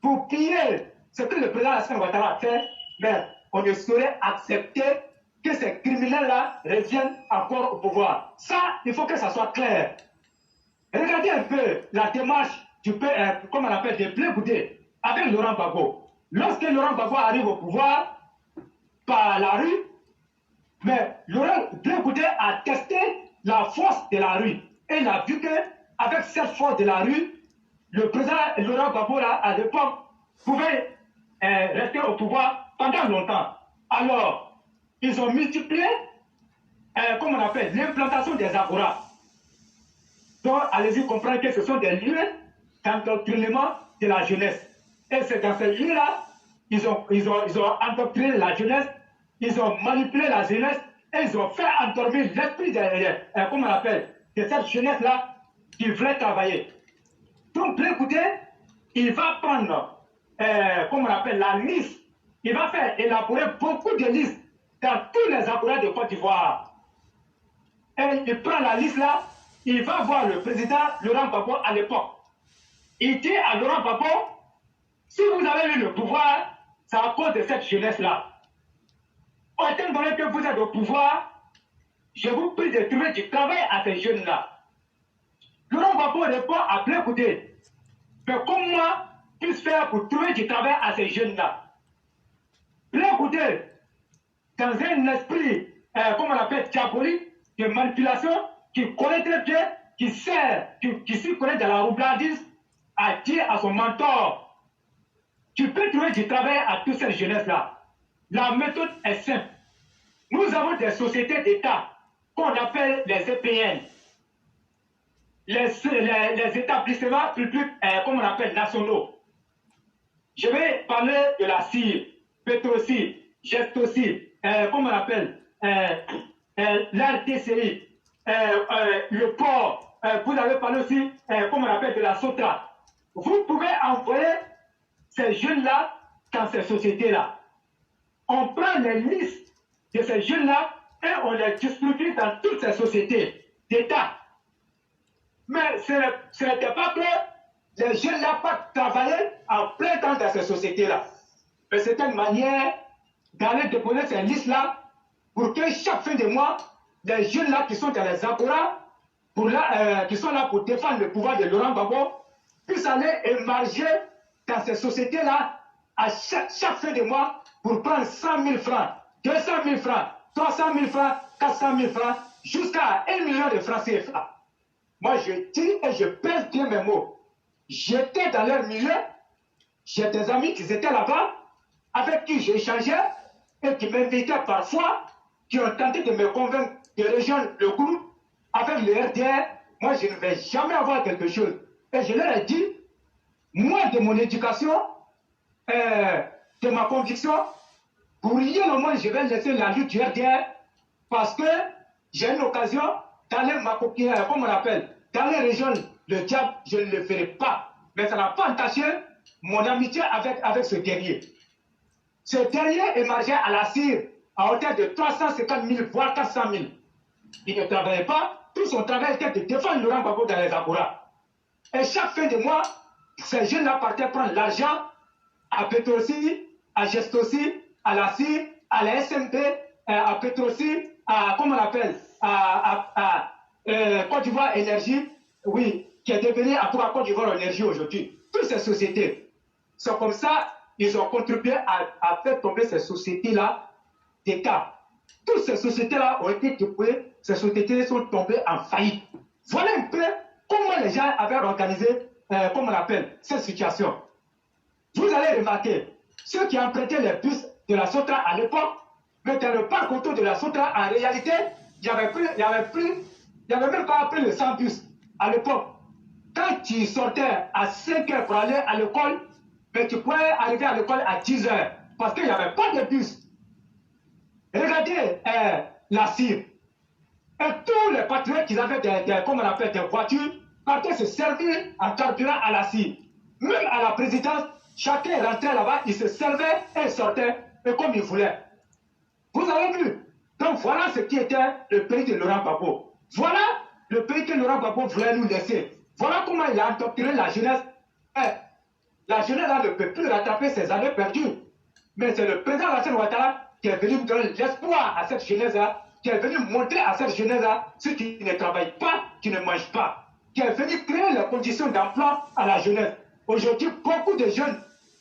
pour piller ce que le président Hassan Ouattara a fait, mais on ne saurait accepter que ces criminels-là reviennent encore au pouvoir. Ça, il faut que ça soit clair. Regardez un peu la démarche comme on appelle, de Blé Goudé avec Laurent Gbagbo. Lorsque Laurent Gbagbo arrive au pouvoir par la rue, mais Laurent Blé Goudé a testé la force de la rue. Et il a vu qu'avec cette force de la rue, le président Laurent Gbagbo, à l'époque, pouvait rester au pouvoir pendant longtemps. Alors, ils ont multiplié, comme on appelle, l'implantation des agoras. Donc, allez-y comprendre que ce sont des lieux d'endoctrinement de la jeunesse. Et c'est dans ces lieux-là, ils ont endoctriné la jeunesse, ils ont manipulé la jeunesse, et ils ont fait endormir l'esprit comment on appelle, de cette jeunesse-là qui voulait travailler. Donc, écoutez, il va prendre, comment on appelle, la liste. Il va faire élaborer beaucoup de listes dans tous les agoras de Côte d'Ivoire. Et il prend la liste là, il va voir le président Laurent Gbagbo à l'époque. Il dit à Laurent Gbagbo, si vous avez eu le pouvoir, c'est à cause de cette jeunesse-là. Étant donné que vous êtes au pouvoir, je vous prie de trouver du travail à ces jeunes-là. Laurent Gbagbo répond à Blé Goudé, mais comment puis-je faire pour trouver du travail à ces jeunes-là? Blé Goudé, dans un esprit, comment on appelle, diabolique, de manipulation, qui connaît très bien, qui s'y connaît dans la roublardise, a dit à son mentor, tu peux trouver du travail à toute cette jeunesse-là. La méthode est simple. Nous avons des sociétés d'État qu'on appelle les EPN, les établissements publics, comme on appelle, nationaux. Je vais parler de la CIR, Petroci, Gestoci, comme on appelle, l'RTCI, le port, vous avez parlé aussi, comme on appelle, de la SOTRA. Vous pouvez envoyer ces jeunes-là dans ces sociétés-là. On prend les listes de ces jeunes-là et on les distribue dans toutes ces sociétés d'État. Mais ce n'était pas que les jeunes-là pas travailler en plein temps dans ces sociétés-là. Mais c'était une manière d'aller déposer ces listes-là pour que chaque fin de mois, les jeunes-là qui sont dans les agoras, qui sont là pour défendre le pouvoir de Laurent Gbagbo, puissent aller émerger dans ces sociétés-là à chaque fin de mois pour prendre 100 000 francs, 200 000 francs, 300 000 francs, 400 000 francs, jusqu'à 1 million de francs CFA. Moi, je dis et je pèse bien mes mots. J'étais dans leur milieu, j'ai des amis qui étaient là-bas, avec qui j'échangeais et qui m'invitaient parfois, qui ont tenté de me convaincre de rejoindre le groupe avec le RDR. Moi, je ne vais jamais avoir quelque chose. Et je leur ai dit, moi, de mon éducation, de ma conviction, pour rien au moins, je vais laisser la lutte du RDR parce que j'ai une occasion d'aller m'accomplir, comme on appelle, d'aller rejoindre le diable, je ne le ferai pas. Mais ça n'a pas entaché mon amitié avec ce guerrier. Ce guerrier émergeait à la CIR à hauteur de 350 000, voire 400 000. Il ne travaillait pas. Tout son travail était de défendre Laurent Gbagbo dans les agoras. Et chaque fin de mois, ces jeunes-là partaient prendre l'argent à Petroci, à Gestoci, à la CIR, à la SMP, à Petroci, à, comment on appelle, à Côte d'Ivoire Énergie, oui, qui est devenu à Côte d'Ivoire Énergie aujourd'hui. Toutes ces sociétés sont comme ça, ils ont contribué à faire tomber ces sociétés-là d'État. Toutes ces sociétés-là ont été dépouillées, ces sociétés sont tombées en faillite. Voilà un peu comment les gens avaient organisé, comment on appelle, cette situation. Vous allez remarquer, ceux qui empruntaient les bus de la SOTRA à l'époque, mais dans le parc autour de la SOTRA, en réalité, il n'y avait plus Il n'y avait même pas appelé le 100 bus à l'époque. Quand tu sortais à 5 heures pour aller à l'école, mais tu pouvais arriver à l'école à 10 heures parce qu'il n'y avait pas de bus. Regardez la CIR. Et tous les patriotes qui avaient comme on appelle, des voitures, partaient se servir en carburant à la CIR. Même à la présidence, chacun rentrait là-bas, il se servait et sortait, et comme il voulait. Vous avez vu? Donc voilà ce qui était le pays de Laurent Gbagbo. Voilà le pays que Laurent Gbagbo voulait nous laisser. Voilà comment il a endoctriné la jeunesse. La jeunesse là, ne peut plus rattraper ses années perdues. Mais c'est le président Alassane Ouattara qui est venu donner l'espoir à cette jeunesse-là, qui est venu montrer à cette jeunesse-là, ceux qui ne travaillent pas, qui ne mangent pas, qui est venu créer les conditions d'emploi à la jeunesse. Aujourd'hui, beaucoup de jeunes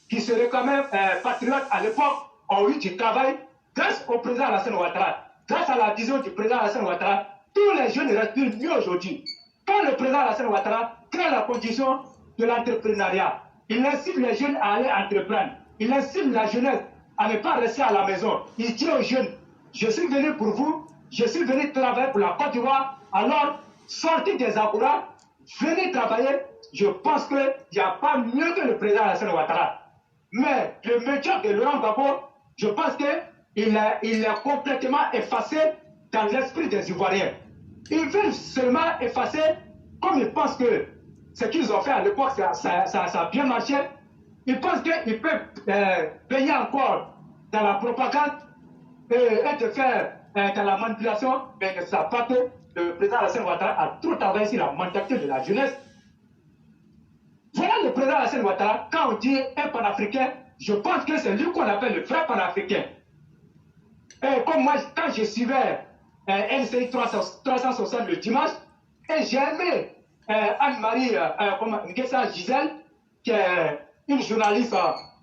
qui se réclamaient patriotes à l'époque ont eu du travail grâce au président Alassane Ouattara. Grâce à la vision du président Alassane Ouattara, tous les jeunes respirent mieux aujourd'hui. Quand le président Alassane Ouattara crée la condition de l'entrepreneuriat, il incite les jeunes à aller entreprendre. Il incite la jeunesse à ne pas rester à la maison. Il dit aux jeunes, je suis venu pour vous, je suis venu travailler pour la Côte d'Ivoire, alors sortez des agouras, venez travailler. Je pense qu'il n'y a pas mieux que le président Alassane Ouattara. Mais le métier de Laurent Gbagbo, je pense qu'il est complètement effacé dans l'esprit des Ivoiriens. Ils veulent seulement effacer, comme ils pensent que ce qu'ils ont fait à l'époque, ça a bien marché. Ils pensent qu'ils peuvent baigner encore dans la propagande et de faire dans la manipulation, mais ils ne savent pas que le président Alassane Ouattara a trop travaillé sur la mentalité de la jeunesse. Voilà le président Alassane Ouattara. Quand on dit un panafricain, je pense que c'est lui qu'on appelle le vrai panafricain. Et comme moi, quand je suivais LCI 360 le dimanche, et j'ai aimé Anne-Marie Nguessa Gisèle, qui est une journaliste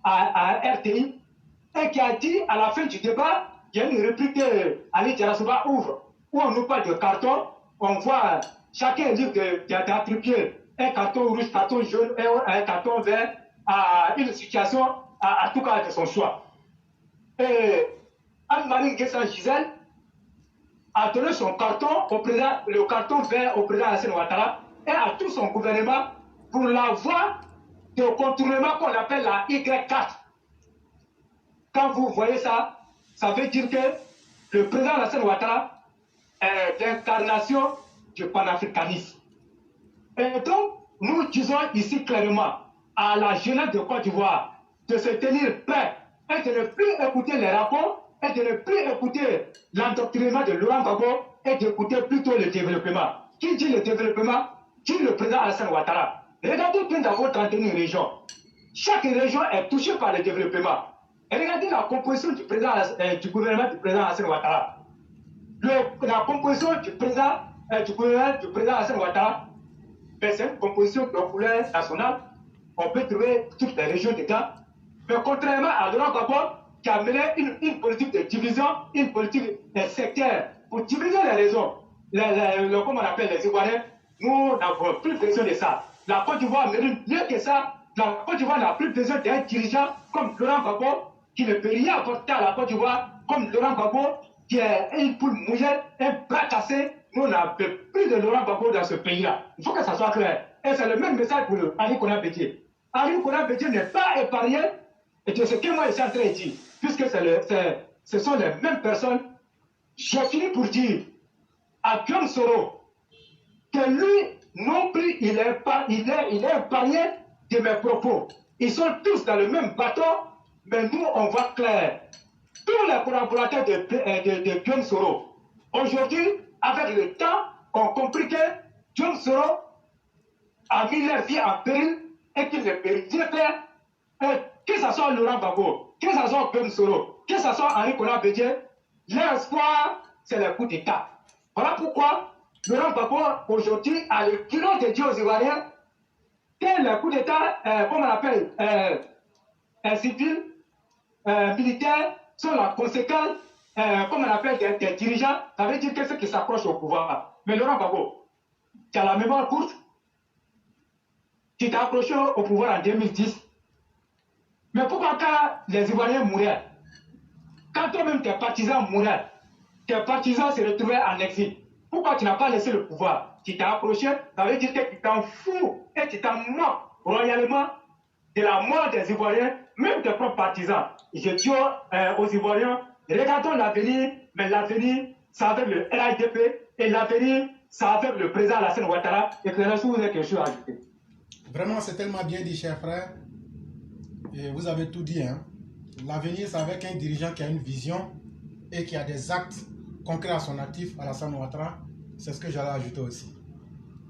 à RTI, et qui a dit à la fin du débat, il y a une réplique qu'Ali Diarasouba ouvre, où on nous parle de carton, on voit chacun livre d'attribuer un carton rouge, carton jaune et un carton vert à une situation, à tout cas de son choix. Et Anne-Marie Nguessa Gisèle a donné son carton au président, le carton vert au président Alassane Ouattara et à tout son gouvernement pour la voie de contournement qu'on appelle la Y4. Quand vous voyez ça, ça veut dire que le président Alassane Ouattara est l'incarnation du panafricanisme. Et donc, nous disons ici clairement à la jeunesse de Côte d'Ivoire de se tenir prêt et de ne plus écouter les rapports et de ne plus écouter l'endoctrinement de Laurent Gbagbo et d'écouter plutôt le développement. Qui dit le développement? Dit le président Alassane Ouattara. Regardez bien dans vos 31 régions. Chaque région est touchée par le développement. Et regardez la composition du gouvernement du président Alassane Ouattara. La composition du gouvernement du président Alassane Ouattara, c'est une composition de couleur nationale. On peut trouver toutes les régions dedans. Mais contrairement à Laurent Gbagbo, qui a mené une politique de division, une politique de secteur pour diviser les régions. Comme on appelle les Ivoiriens, nous n'avons plus besoin de ça. La Côte d'Ivoire mérite mieux que ça. La Côte d'Ivoire n'a plus besoin d'un dirigeant comme Laurent Gbagbo, qui ne peut rien apporter à la Côte d'Ivoire, comme Laurent Gbagbo, qui est une poule mouillée, un bras cassé. Nous n'avons plus de Laurent Gbagbo dans ce pays-là. Il faut que ça soit clair. Et c'est le même message pour Henri Konan Bédié. Henri Konan Bédié n'est pas épargné de ce que moi je suis en train de dire, puisque ce sont les mêmes personnes. J'ai fini pour dire à Guillaume Soro que lui non plus il est épargné de mes propos. Ils sont tous dans le même bateau, mais nous on voit clair. Tous les collaborateurs de Guillaume Soro, aujourd'hui, avec le temps, ont compris que Guillaume Soro a mis leur vie en péril et qu'il ne peut rien faire. Que ce soit Laurent Gbagbo, que ce soit Guillaume Soro, que ce soit Henri Konan Bédié, leur espoir, c'est le coup d'État. Voilà pourquoi Laurent Gbagbo, aujourd'hui, a le culot de dire aux Ivoiriens que le coup d'État, comme on l'appelle, civil, militaire, sont la conséquence, comme on appelle, des dirigeants. Ça veut dire que ceux qui s'approchent au pouvoir. Mais Laurent Gbagbo, tu as la mémoire courte. Tu t'es approché au pouvoir en 2010. Mais pourquoi quand les Ivoiriens mouraient, quand toi-même tes partisans mouraient, tes partisans se retrouvaient en exil, Pourquoi tu n'as pas laissé le pouvoir? Tu t'es approché, ça veut dire que tu t'en fous et tu t'en moques royalement de la mort des Ivoiriens, même des propres partisans. Je dis aux Ivoiriens, regardons l'avenir, mais l'avenir, c'est avec le RHDP et l'avenir, c'est avec le président Alassane Ouattara. Et que je vous ai quelque chose à ajouter. Vraiment, c'est tellement bien dit, cher frère. Et vous avez tout dit. Hein? L'avenir, c'est avec un dirigeant qui a une vision et qui a des actes concrets à son actif, Alassane Ouattara. C'est ce que j'allais ajouter aussi.